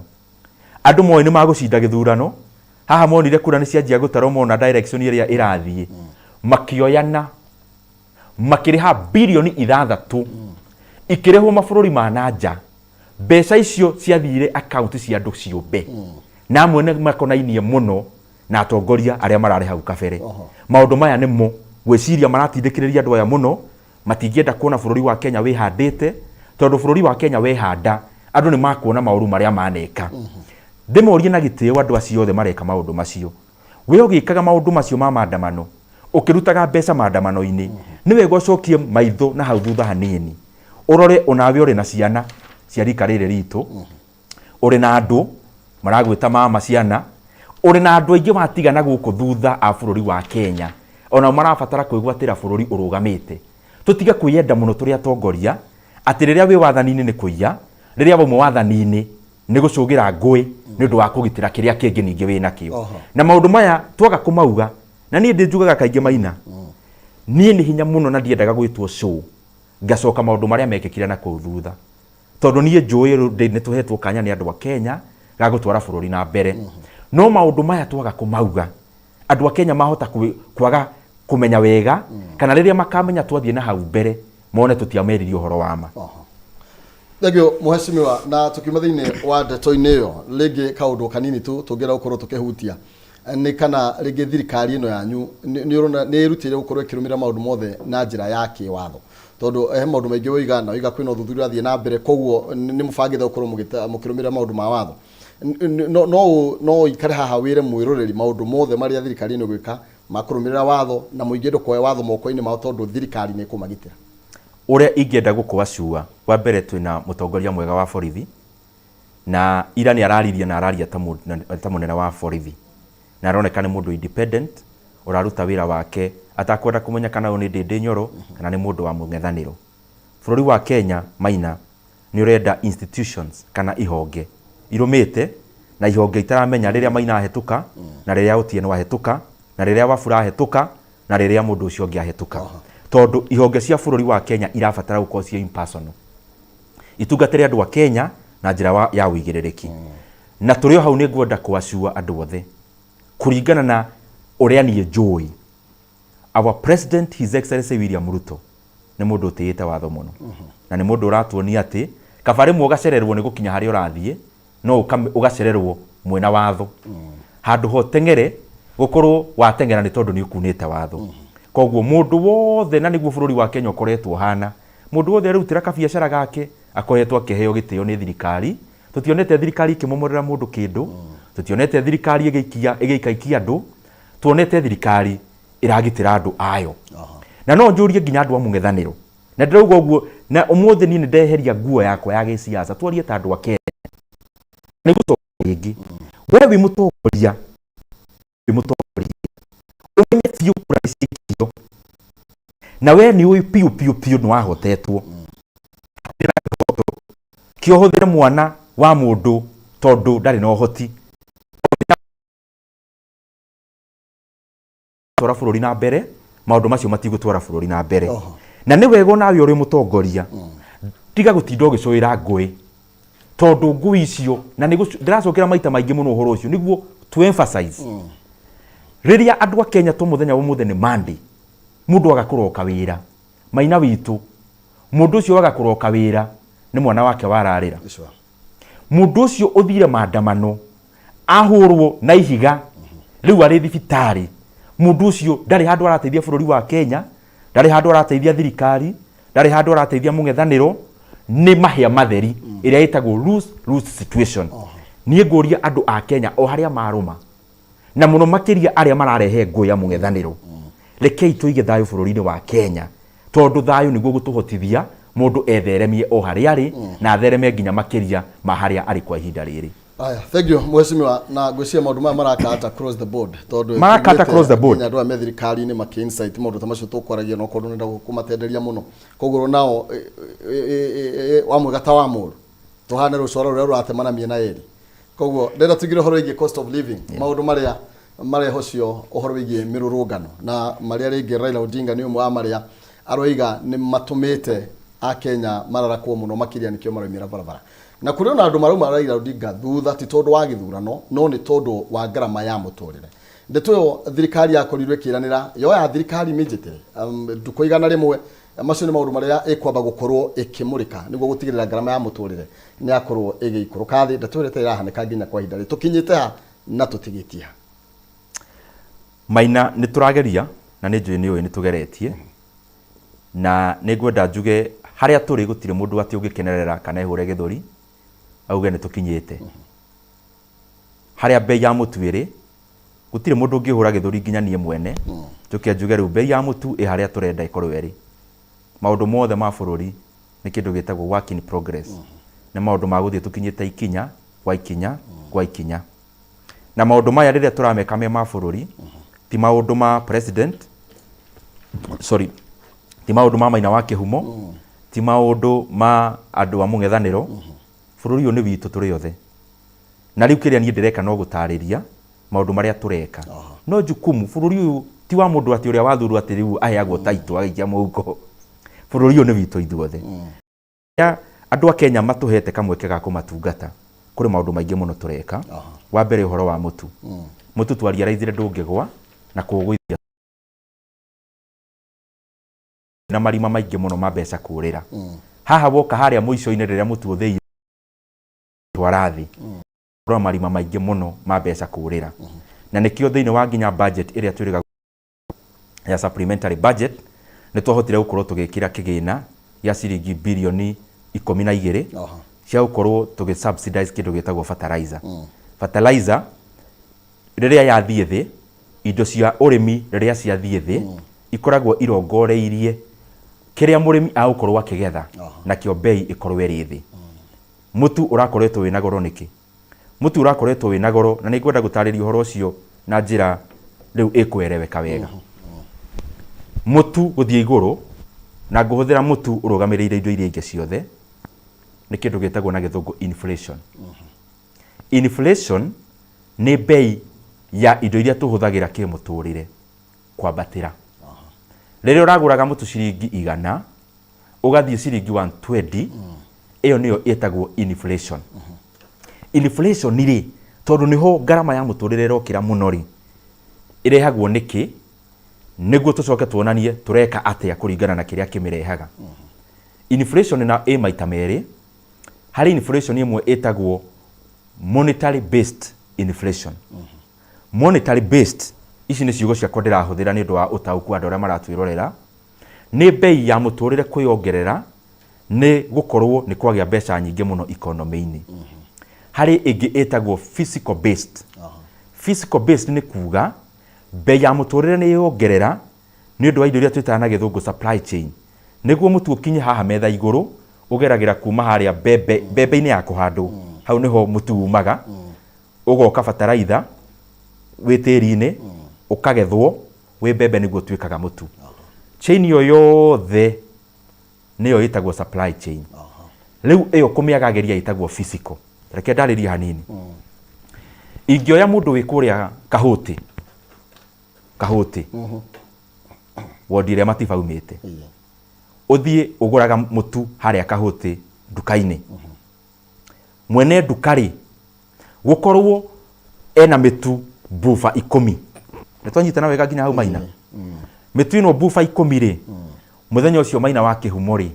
Andũ moĩ nĩ magũcinda gĩthurano haha monire kura nĩ cianjia gũtarwo mona direction ĩrĩa ĩrathiĩ makĩoyana makĩrĩha bilioni 6 ikĩrĩhwo mabũrũri ma nanja. Mbeca icio ciathire akaunti cia andũ ciũmbe na amwe nĩ makonainie mũno na atongoria arĩa mararĩ hau kabere. Maũndũ maya nĩmo gwĩciria maratindĩkĩrĩria andũ aya mũno matingĩenda kuona bũrũri wa Kenya wĩhandĩte tondũ bũrũri wa Kenya wehanda andũ nĩ makuona maũru marĩa maneka. Ndĩmorie na gĩtĩo andũ acio othe mareka maũndũ macio. We ũgĩkaga maũndũ macio ma maandamano ũkĩrutaga mbeca maandamano-inĩ nĩ wega ũcokie maitho na hau thutha hanini ũrore onawe ũrĩ na ciana cia rika rĩrĩ ritũ ũrĩ na andũ maragwĩta mama ciana ũrĩ na andũ aingĩ matigana gũkũ thutha a bũrũri wa Kenya ona marabatara kwĩgwatĩra bũrũri ũrũgamĩte. Tũtiga kwĩyenda mũno tũrĩ atongoria atĩ rĩrĩa wĩ wathani-inĩ nĩ kũiya rĩrĩa wauma wathani-inĩ nĩ gũcũgĩra ngũĩ nĩ ũndũ wa kũgitĩra kĩrĩa kĩngĩ ningĩ wĩ nakĩo. Na maũndũ maya twaga kũmauga na niĩ ndĩnjugaga kaingĩ Maina niĩ nĩ hinya mũno na ndiendaga gwĩtwo show ngacoka maũndũ marĩa mekĩkire na kũu thutha tondũ niĩ njũĩ nĩ tũhetwo kanya nĩ andũ a Kenya ga gũtwara bũrũri na mbere. No maũndũ maya twaga kũmauga andũ a Kenya mahota kwaga kũmenya wega kana rĩrĩa makamenya twathiĩ na hau mbere mone tũtiameririe ũhoro wa ma. Thegio muheshimiwa na tukiuma thĩinĩ wa ndeto-inĩ ĩyo rĩngĩ kaũndũ kanini tu tũngĩra gũkorwo tũkĩhutia nĩ kana rĩngĩ thirikari ĩno yanyu nĩ ĩrutĩire gũkorwo ĩkĩrũmĩrĩra maũndũ mothe na njĩra ya kĩwatho tondũ he maũndũ maingĩ woiga na woiga kwĩna ũthuthuria ũrathiĩ na mbere koguo nĩ mũbangĩte gũkorwo mũkĩrũmĩrĩra maũndũ ma watho. no ikare haha wire mwiroreri maundu mothe maria thirikari ni gwika makurumirira watho na muingi ndukoe watho moko-ini mao tondu thirikari ni kumagitira. Uria ingienda gukwaciua wa mbere twina mutongoria mwega wa borithi na ira ni arariria na araria ta munene wa borithi na aroneka ni mundu independent uraruta wira wake atakwenda kumenya kana ni Ndindi Nyoro kana ni mundu wa mung'ethaniro. Bururi wa Kenya Maina ni urenda institutions kana ihonge irumite na ihonge itaramenya riria Maina ahetuka na riria Otieno ahetuka na riria Wafula ahetuka na riria mundu ucio ungi ahetuka. Tondu ihonge cia bururi wa Kenya irabatara gukorwo cia impersonal. Itungatire andu wa Kenya na njira ya uigiririki. Na turio hau ni ngwenda kwacua andu othe kuringana na uria nie njui. Our President His Excellency William Ruto ni mundu utiite watho muno. Na ni mundu uratuonia ati kabari mu ugacererwo ni gukinya hari urathie no ugacererwo mwena watho. Handu ho tengere gukorwo watengera ni tondu ni ukunite watho. Koguo mundu wothe na niguo bururi wa Kenya ukoretwo hana mundu wothe arutira ka biashara gake akoretwo akiheo gitio ni thirikari. Tutionete thirikari ikimomorera mundu kindu, tutionete thirikari igikaikia andu, tuonete thirikari iragitira andu ayo. Na no njurie nginya andu a mung'ethaniro na ndirauga uguo na umuthi ni ndeheria nguo yakwa ya gisiasa twarie ta andu a Kenya ni gutongoria ingi we wi mutongoria umenye fiu kuraicikio na we ni uyu piu no ahotetwo kio huthire mwana wa mundu tondu ndari no hoti tora bururi na mbere maundu macio matigutwara bururi na mbere na ni wego nawe uri mutongoria tiga gutinda ugicoira ngui tondu ngui icio na ndiracokera maita maingi muno uhoro ucio niguo to emphasize riria andu a Kenya to muthenya wa muthenya Monday mundu agakuroka wira Maina witu mundu ucio agakuroka wira ni mwana wake wararira mundu ucio uthire maandamano ahurwo na ihiga riu ari thibitari mundu ucio ndari handu arateithia bururi wa Kenya ndari handu arateithia thirikari ndari handu arateithia mung'ethaniro ni mahia matheri iria itagwo lose situation. Nie nguria andu a Kenya o haria maruma na muno makiria aria mararehe ngui ya mung'ethaniro rekei tuige thayu bururi-ini wa Kenya tondu thayu niguo gutuhotithia mundu etheremie o haria ari na athereme nginya makiria ma haria ari kwa ihinda riri. Aya, thank you mheshimiwa na gwĩciria maũndũ maya marakata across the board tondu marakata across the board andũ a thirikari-inĩ maki insight maũndũ ta macio tũkwaragia no korwo nenda kumatenderia muno koguo nao wa mwega ta wa mũru tuhane rũcoro rũrĩa rũratemana mĩena yerĩ koguo ndenda tugire ũhoro wĩgiĩ cost of living maũndũ marĩa hocio ũhoro wĩgiĩ mĩrũrũngano na marĩa rĩngĩ Raila Odinga nĩ ũmwe wa marĩa aroiga nĩ matũmĩte a Kenya mararakwo muno makiria nikio maroimira barabara na kuri ona andu maruma Raila Odinga thutha ti tondu wa githurano no ni tondu wa ngarama ya muturire ndeto thirikari yakorirwe kiranira yo ya thirikari immediately ndukoigana rimwe macio ni maundu maria ikwamba gukorwo ikimurika niguo gutigirira ngarama ya muturire ni akorwo igiikuruka thi ndeto rete irahaneka nginya kwa hindari tukinyite ha na tutigitia Maina ni turageria na ni njui ni uyu ni tugeretie na ni ngwenda njuge haria turi gutire mundu ati ungikenerera kana ihure githuri auge ni tukinyite haria bei ya mutu iri gutire mundu ungihura githuri nginya nie mwene njuke njuge riu bei ya mutu haria turenda ikorwo iri maundu mothe ma bururi ni kindu gitagwo work in progress na maundu ma guthie tukinyite ikinya kwa ikinya na maundu maya riria turameka me ma bururi ti maundu ma president ti maundu ma Maina wa Kihumo ti maundu ma andu a mung'ethaniro bururi uyu ni witu turi othe na riu kiria nie ndireka no gutariria maundu maria tureka no jukumu bururi uyu ti wa mundu ati uria wathuru ati riu aheagwo taito agaikia muhuko bururi uyu ni witu ithuothe ya andu a Kenya matuhete kamweke ga kumatungata kuri maundu maingi muno tureka wa mbere uhoro wa mutu mutu twaria raithire ndungigwa na kugwithia na marima maingi muno ma mbeca kurira haha woka haria muico-ini riria mutu uthei twarathi ro marima maingi muno ma mbeca kurira na nikio thiini wa nginya budget iria twiriga ya supplementary budget ni twahotire gukorwo tugikira kigina ya ciringi bilioni 12 cia gukorwo tugi subsidize kindu gitagwo fertilizer. Fertilizer riria yathie thi, indo cia urimi riria ciathie thi ikoragwo irongoreirie kiria murimi agukorwo akigetha na kio bei ikorwo iri thi. Mutu urakoretwo wina goro niki? Mutu urakoretwo wina goro na ningwenda gutariria uhoro ucio na njira riu ikwereweka wega. Mutu guthie iguru na nguhuthira mutu urugamirire indo iria ingi ciothe ni kindu gitagwo na githungu inflation. Inflation ni bei ya indo iria tuhuthagira kimuturire kwambatira. Riria uraguraga mutu ciringi 100 ugathie ciringi 120, iyo niyo etagwo inflation. Inflation niri tondu niho garama ya muturire rokira muno ri irehagwo niki niguo tucoke tuonanie tureka atia kuringana na kiria kimirehaga. Inflation na maita meri, hari inflation imwe etagwo monetary based inflation. Monetary based ici ni ciugo ciakwa ndirahuthira ni undu wa utauku andu aria maratwirorera. Ni bei ya muturire kwiongerera ni gukorwo ni kwagia mbeca nyingi muno economy-ini. Hari ingi etagwo physical based. Physical based ni kuga bei ya muturire ni yongerera ni undu wa indo iria twitaga na githungu supply chain. Niguo mutu ukinye haha metha iguru ugeragira kuma haria bebe-ini ya kuhandu, hau niho mutu umaga, ugoka fertilizer witiri-ini ukagethwo wi bebe niguo twikaga mutu. Chain yo yothe niyo itagwo supply chain. Riu iyo kumiagagiria itagwo physical. Reke ndariria hanini. Ingioya mundu wi kuria kahuti wodire matifa umite, uthie uguraga mutu haria kahuti duka-ini. Mwene dukari gukorwo ena mitu bufa 10. Nitwanyitana wega nginya hau Maina. Mitu ino bufa 10 ri muthenya ucio Maina wa kihumo ri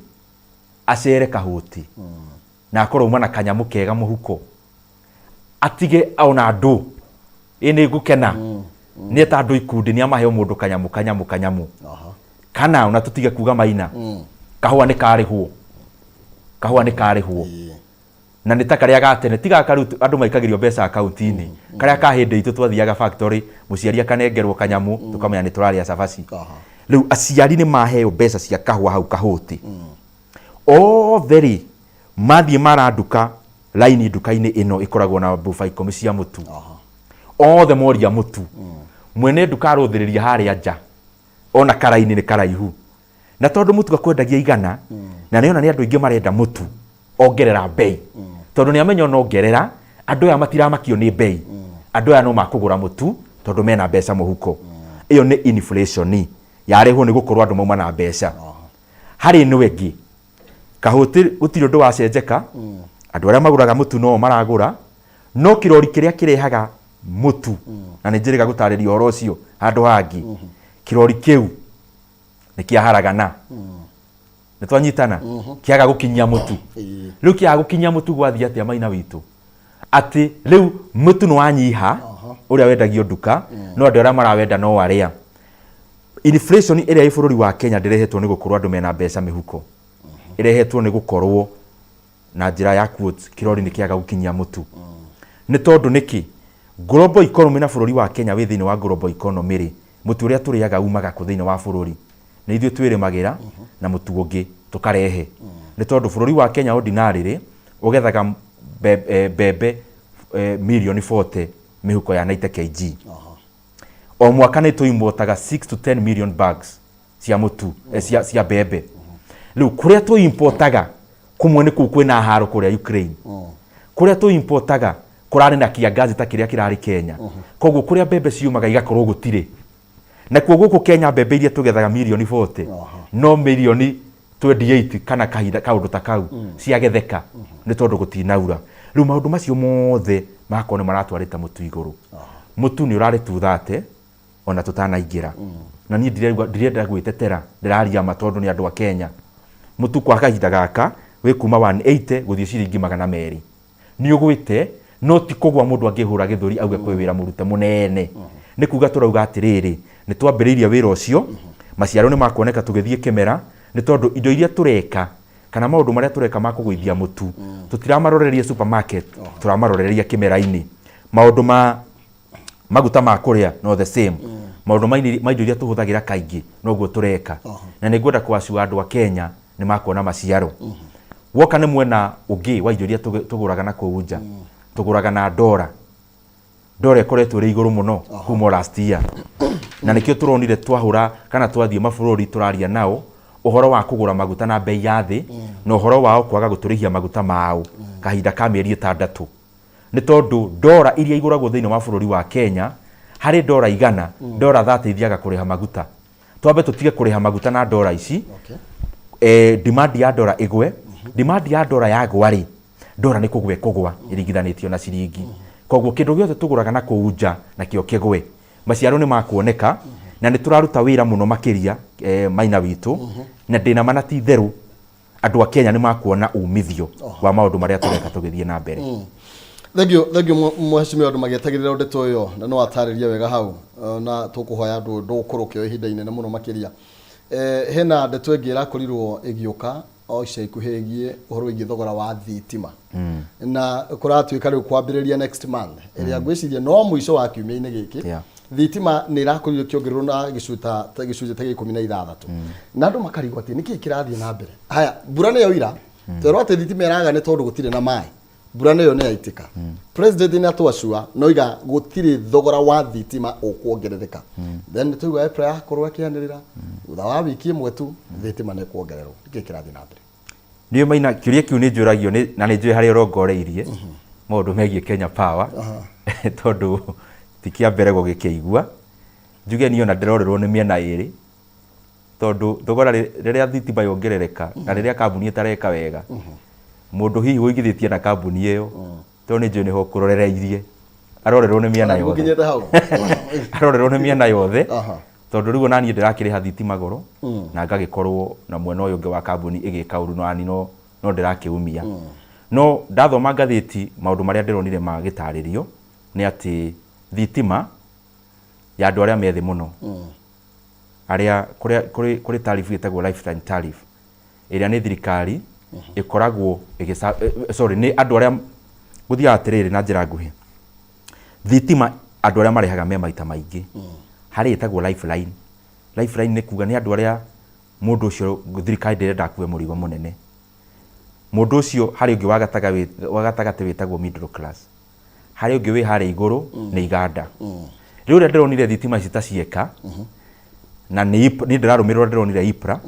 acere kahuti na akorwo umana kanyamu kega muhuko atige ona andu ini gukena ni eta andu ikundi ni amahe mundu kanyamu kana ona tutige kuga Maina kahua ni karihwo na nita karia gatene tiga karu andu maikagirio mbeca account-ini karia kahinde itu twathiaga factory muciari akanengerwo kanyamu tukamenya ni turaria cabaci. Riu aciari ni maheo mbeca cia kahua hau kahuti. Very mathie maranduka line duka-ini ino ikoragwo na bufa 10 cia mutu. Othe moria mutu. Mwene duka aruthiriria haria nja ona karaini ni karaihu na tondu mutu akwendagia 100 na niona ni andu ingi marenda mutu ongerera bei tondu ni amenya no ongerera andu aya matiramakio ni bei, andu aya no makugura mutu tondu mena mbeca muhuko. Iyo ni inflation yarehwo ni gukorwo andu mauma na mbeca. Hari ni wengi kahuti utiro ndo wacenjeka, andu aria maguraga mutu no maragura, no kirori kiria kirehaga mutu na nijiriga gutariria horo ucio andu hangi kirori kiu ni kiaharagana. Nitwanyitana kiaga gukinyia mutu. Riu kiaga gukinyia mutu gwathia atia Maina witu ati riu mutu no wanyiha uria wendagio duka no andu aria marawenda no aria. Inflation iria ifururi wa Kenya ndirehetwo ni gukorwo andu mena mbeca mihuko, irehetwo ni gukorwo na njira ya quote kirori ni kiaga gukinyia mutu. Ni tondu niki global economy na bururi wa Kenya wi thiini wa global economy ri mutu uria turiaga umaga ku thiini wa bururi ni ithio twirimagira na mutu ungi tukarehe. Ni tondu bururi wa Kenya ordinary ri ugethaga bebe million 40 mihuko ya 90 kg. O mwaka ni tuimbotaga 6 to 10 million bags cia mutu cia bebe. Riu kuria tuimportaga kumwe ni kwina haro kuria Ukraine, kuria tuimportaga kurari na kiangazi ta kiria kirari Kenya, koguo kuria bebe ciumaga igakorwo gutire. Na koguo guku Kenya bebe iria tugethaga million 40 no million 28 kana kahinda kaundu ta kau ciagetheka ni tondu gutinaura. Riu maundu macio mothe makone maratwarita mutu iguru. Mutu ni urari tuthate ona tutanaingira na ni ndirenda gwitetera ndiraria matondu ni andu a Kenya. Mutu kwa kahinda gaka wi kuma 180 guthie ciringi 200 ni ugwite no ti kugwa mundu angihura githuri auge kwi wira murute munene. Ni kuga turauga atiriri ni twambiriria wira ucio maciaro ni makuoneka tugithie kimera ni tondu indo iria tureka kana maundu maria tureka ma kuguithia mutu tutiramarororeria supermarket turamarororeria kimera-ini maundu maguta ma kuria no the same maundu ma indo iria tuhuthagira kaingi noguo tureka na ningwenda kwacua andu a Kenya ni makuona maciaro woka ni mwena ungi wa indo iria tuguraga na kuunja tuguraga na ndora ikoretwo ri iguru muno kuma last year na nikio turonire twahura kana twathie mabururi turaria nao uhoro wa kugura maguta na bei ya thi na uhoro wao kwaga guturihia maguta mao kahinda ka mieri 6 ni tondu ndora iria iguragwo thiini wa bururi wa Kenya hari ndora igana ndora 30 ithiaga kuriha maguta twambe tutige kuriha maguta na ndora ici demand ya ndora igwe demand ya ndora yagwa ri ndora ni kugwa iringithanitio na ciringi koguo kindu giothe tuguraga na kuunja na kio kigwe maciaro ni makuoneka na ni turaruta wira muno makiria maina witu na ndina mana ti theru andu a Kenya ni makuona umithio wa maundu maria tureka tugithie na mbere. Thank you mheshimiwa andu magietagirira ndeto uyo na no atariria wega hau na tukuhoya andu ndukuruke ihinda inene muno makiria hena ndeto ingi irakorirwo igiuka o ica ikuhegie uhoro ingi thogora wa thitima na kuratuika riu kwambiriria next month iria gwiciria no muico wa kiumia-ini giki thitima ni irakorirwo kiongererwo na gicunjĩ ta 16 na andu makarigwo ati niki kirathie na mbere haya mbura ni yoira twerwo ati thitima iraga ni tondu gutire na mai mbura niyo ni yaitika president ni atwacua noiga gutire thogora wa thitima ukuongerereka then tuiga April akorwo akianirira thutha wa wiki imwe tu thitima ni kuongererwo niki kirathie na mbere niyo maina kiuria kiu ni njuragio na ni njui hari urongoreirie maundu megie Kenya Power tondu tikia mbere gugikigua njuge niyo na ndirorerwo ni miena iri tondu thogora riria thitima yongerereka na riria kambuni itareka wega mundu hihi uigithitie na kambuni iyo to ni njui ni ho kurorereirie arorerwo ni miena yothe arorerwo ni miena yothe tondu rigo nani ndirakiriha thitima goro na ngagikorwo na mwena uyu ungi wa kambuni igika uru no ani no ndirakiumia no ndathoma ngathiti maundu maria ndironire magitaririo ni ati thitima ya andu aria methi muno aria kuri tarifu itagwo lifetime tariff iria ni thirikari ikoragwo ni andu aria guthia atiriri na njira nguhi thitima andu aria marehaga me maita maingi hari itagwo lifeline ni kuga ni andu aria mundu ucio thirikari ndirenda kuwe murigo munene mundu ucio hari ungi wagatagati witagwo middle class hari ungi wi hari iguru ni iganda riu ria ndironire thitima citacieka na ni ndirarumirwo ndironire IPRA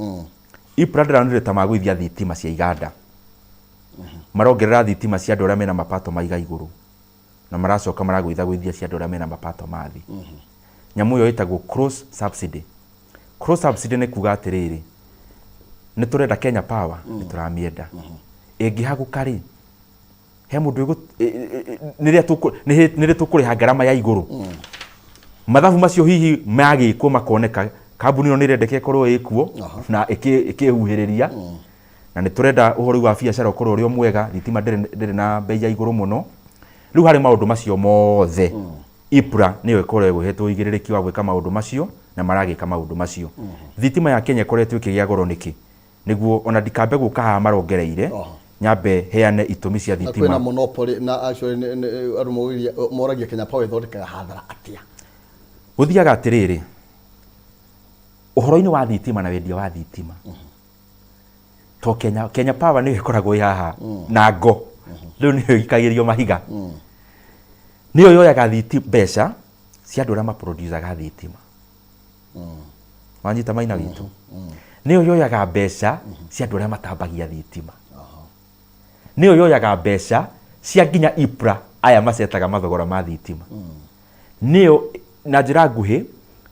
ndironire ta magwithia thitima cia iganda marongerera thitima cia andu aria mena mapato maiga iguru na maracoka maragwithia cia andu aria mena mapato mathi nyamu yo itagwo cross subsidy ni kuga atiriri ni turenda Kenya Power ni turamienda ingihaguka ri he mundu niria tukuriha garama ya iguru mathabu macio hihi magikwo makoneka kambuni no nirendeke korwo ikuo na ikihuhiriria na ni turenda uhoro wa biacara ukorwo uri mwega thitima ndiri na bei ya iguru muno riu hari maundu macio mothe IPRA niyo ikoragwo hetwo igirereki wa gwika maundu macio na maragika maundu macio thitima ya Kenya ikoretwo ikigia goro niki niguo ona dikambe guka ha marongereire nyambe heane itumi cia thitima kwina monopoly na actually arumoria moragia Kenya Power ithondekaga hathara atia guthiaga atiriri uhoro-ini wa thitima na wendia wa thitima to Kenya Power niyo ikoragwo haha na ngo riu niyo ikagirio mahiga niyo yoyaga mbeca cia andu aria maproducaga thitima wanyita maina witu niyo yoyaga mbeca cia andu aria matambagia thitima niyo yoyaga mbeca cia nginya IPRA aya macetaga mathogora ma thitima niyo na njira nguhi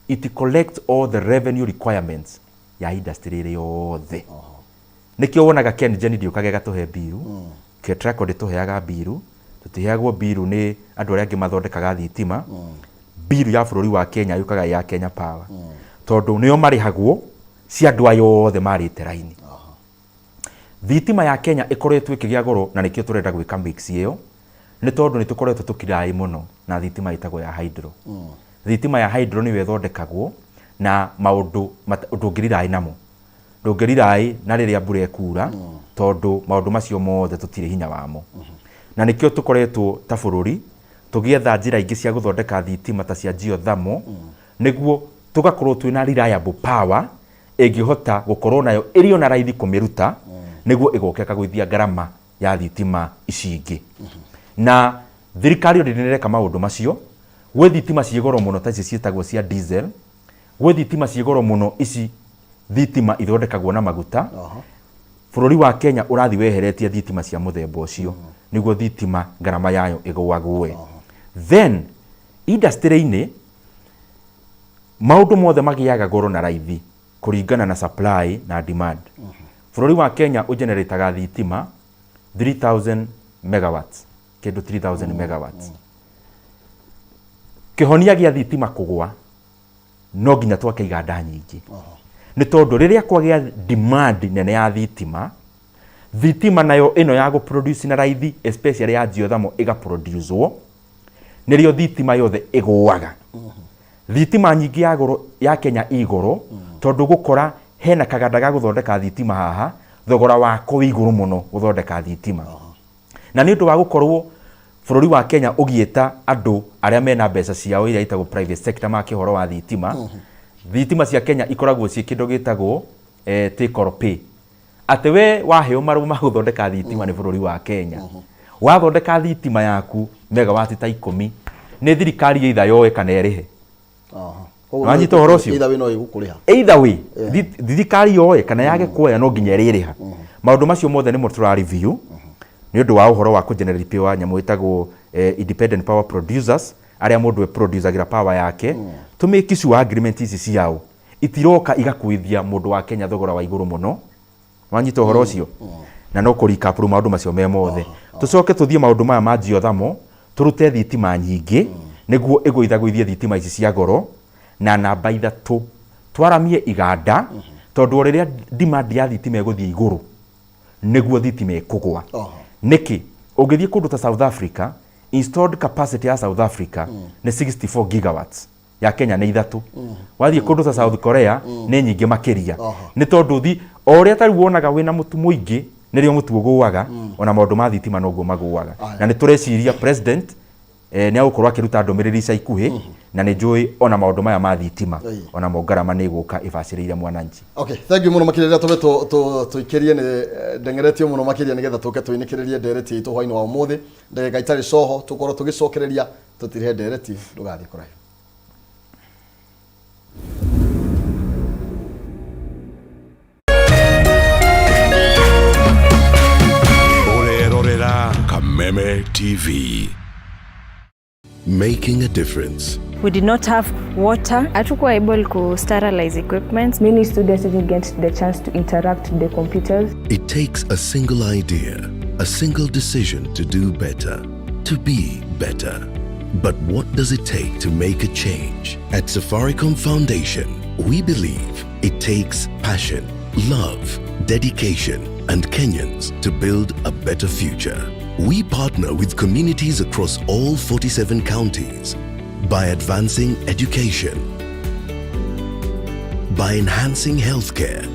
it collect all the revenue requirements ya industry iri yothe nikio wonaga KenGen ndiukaga gatuhe biru Ketraco ndituheaga biru tutiheagwo biru ni andu aria angi mathondekaga thitima biru ya bururi wa Kenya yukaga ya Kenya Power tondu niyo marihagwo cia andu ayothe marite raini thitima ya Kenya ikoretwo ikigia goro na nikio turenda gwika mix iyo ni tondu ni tukoretwo tukirai muno na thitima itagwo ya hydro thitima ya hydro ni wethondekagwo na maundu ndungirirai namo ndungirirai na riria mbura ekura tondu maundu macio mothe tutire hinya wamo na nikio tukoretwo ta bururi tugietha njira ingi cia guthondeka thitima ta cia geothermal niguo tugakorwo twina reliable power ingihota gukorwo nayo irio na raithi kumiruta niguo igoke kagwithia garama ya thitima ici ingi na thirikari ndinireka maundu macio gwe thitima ciigoro muno ta ici cietagwo cia diesel gwe thitima ciigoro muno ici thitima ithondekagwo na maguta bururi wa Kenya urathi weheretie thitima cia muthemba ucio niguo thitima garama yayo igwagwe then industry-ini maundu mothe magiaga goro na raithi kuringana na supply na demand bururi wa Kenya ugenerataga thitima 3000 megawatts kindu 3000 megawatts kihonia gia thitima kugwa no nginya twake iganda nyingi ni tondu riria kwagia demand nene ya thitima nayo ino ya go produce na raithi especially ya geothermal iga producewo nirio thitima yothe igwaga thitima nyingi ya goro ya Kenya igoro tondu gukora hena kaganda ga guthondeka thitima haha thogora wako iguru muno guthondeka thitima na ni undu wa gukorwo bururi wa Kenya ugieta andu aria mena mbeca ciao iria itagwo private sector ma kihoro wa thitima thitima cia Kenya ikoragwo ci kindu gitagwo take or pay ate we waheo maru ma guthondeka thitima ni bururi wa Kenya wathondeka thitima yaku megawati ta 10 ni thirikari itha yoe kana erihe wanyita horo cio either we no igukuriha either way thirikari yoe kana yage kuoya no nginya eririha maundu macio mothe ni mo tura review ni undu wa uhoro wa kugenerate power nyamu itagwo independent power producers aria mundu we producagira power yake to make sure agreement ici ciao itiroka igakuithia mundu wa Kenya thogora wa iguru muno wanyita uhoro ucio na no kurika apuru maundu macio me mothe tucoke tuthie maundu maya ma geothermal turute thitima nyingi niguo iguithagwithie thitima ici cia goro na namba ithatu twaramie iganda tondu riria demand ya thitima iguthie iguru niguo thitima ikugwa niki ungithie kundu ta South Africa installed capacity ya South Africa ni 64 gigawatts ya Kenya ni ithatu wathie kundu ta South Korea ni nyingi makiria ni tondu thi oria tari wonaga wina mutu muingi nirio mutu ugwaga ona maundu ma thitima no gumagwaga na ni tureciria president ni agukorwo akiruta ndomiriri ica ikuhi na ni njui ona maundu maya ma thitima ona mongarama ni guka ibacirire mwananchi. Okay, thank you muno makiriria tuikirie ni ndengeretio muno makiriria nigetha tuke tuinikiririe ndereti itu hwaini wa umuthi ndagika itari coho tukorwo tugicokereria tutirihe ndereti ndugathi kuraihu. Kameme TV. Making a difference. We did not have water. Hatukuwa able to sterilize equipment. Many students didn't get the chance to interact with the computers. It takes a single idea, a single decision to do better, to be better. But what does it take to make a change? At Safaricom Foundation, we believe it takes passion, love, dedication, and Kenyans to build a better future. We partner with communities across all 47 counties by advancing education, by enhancing healthcare,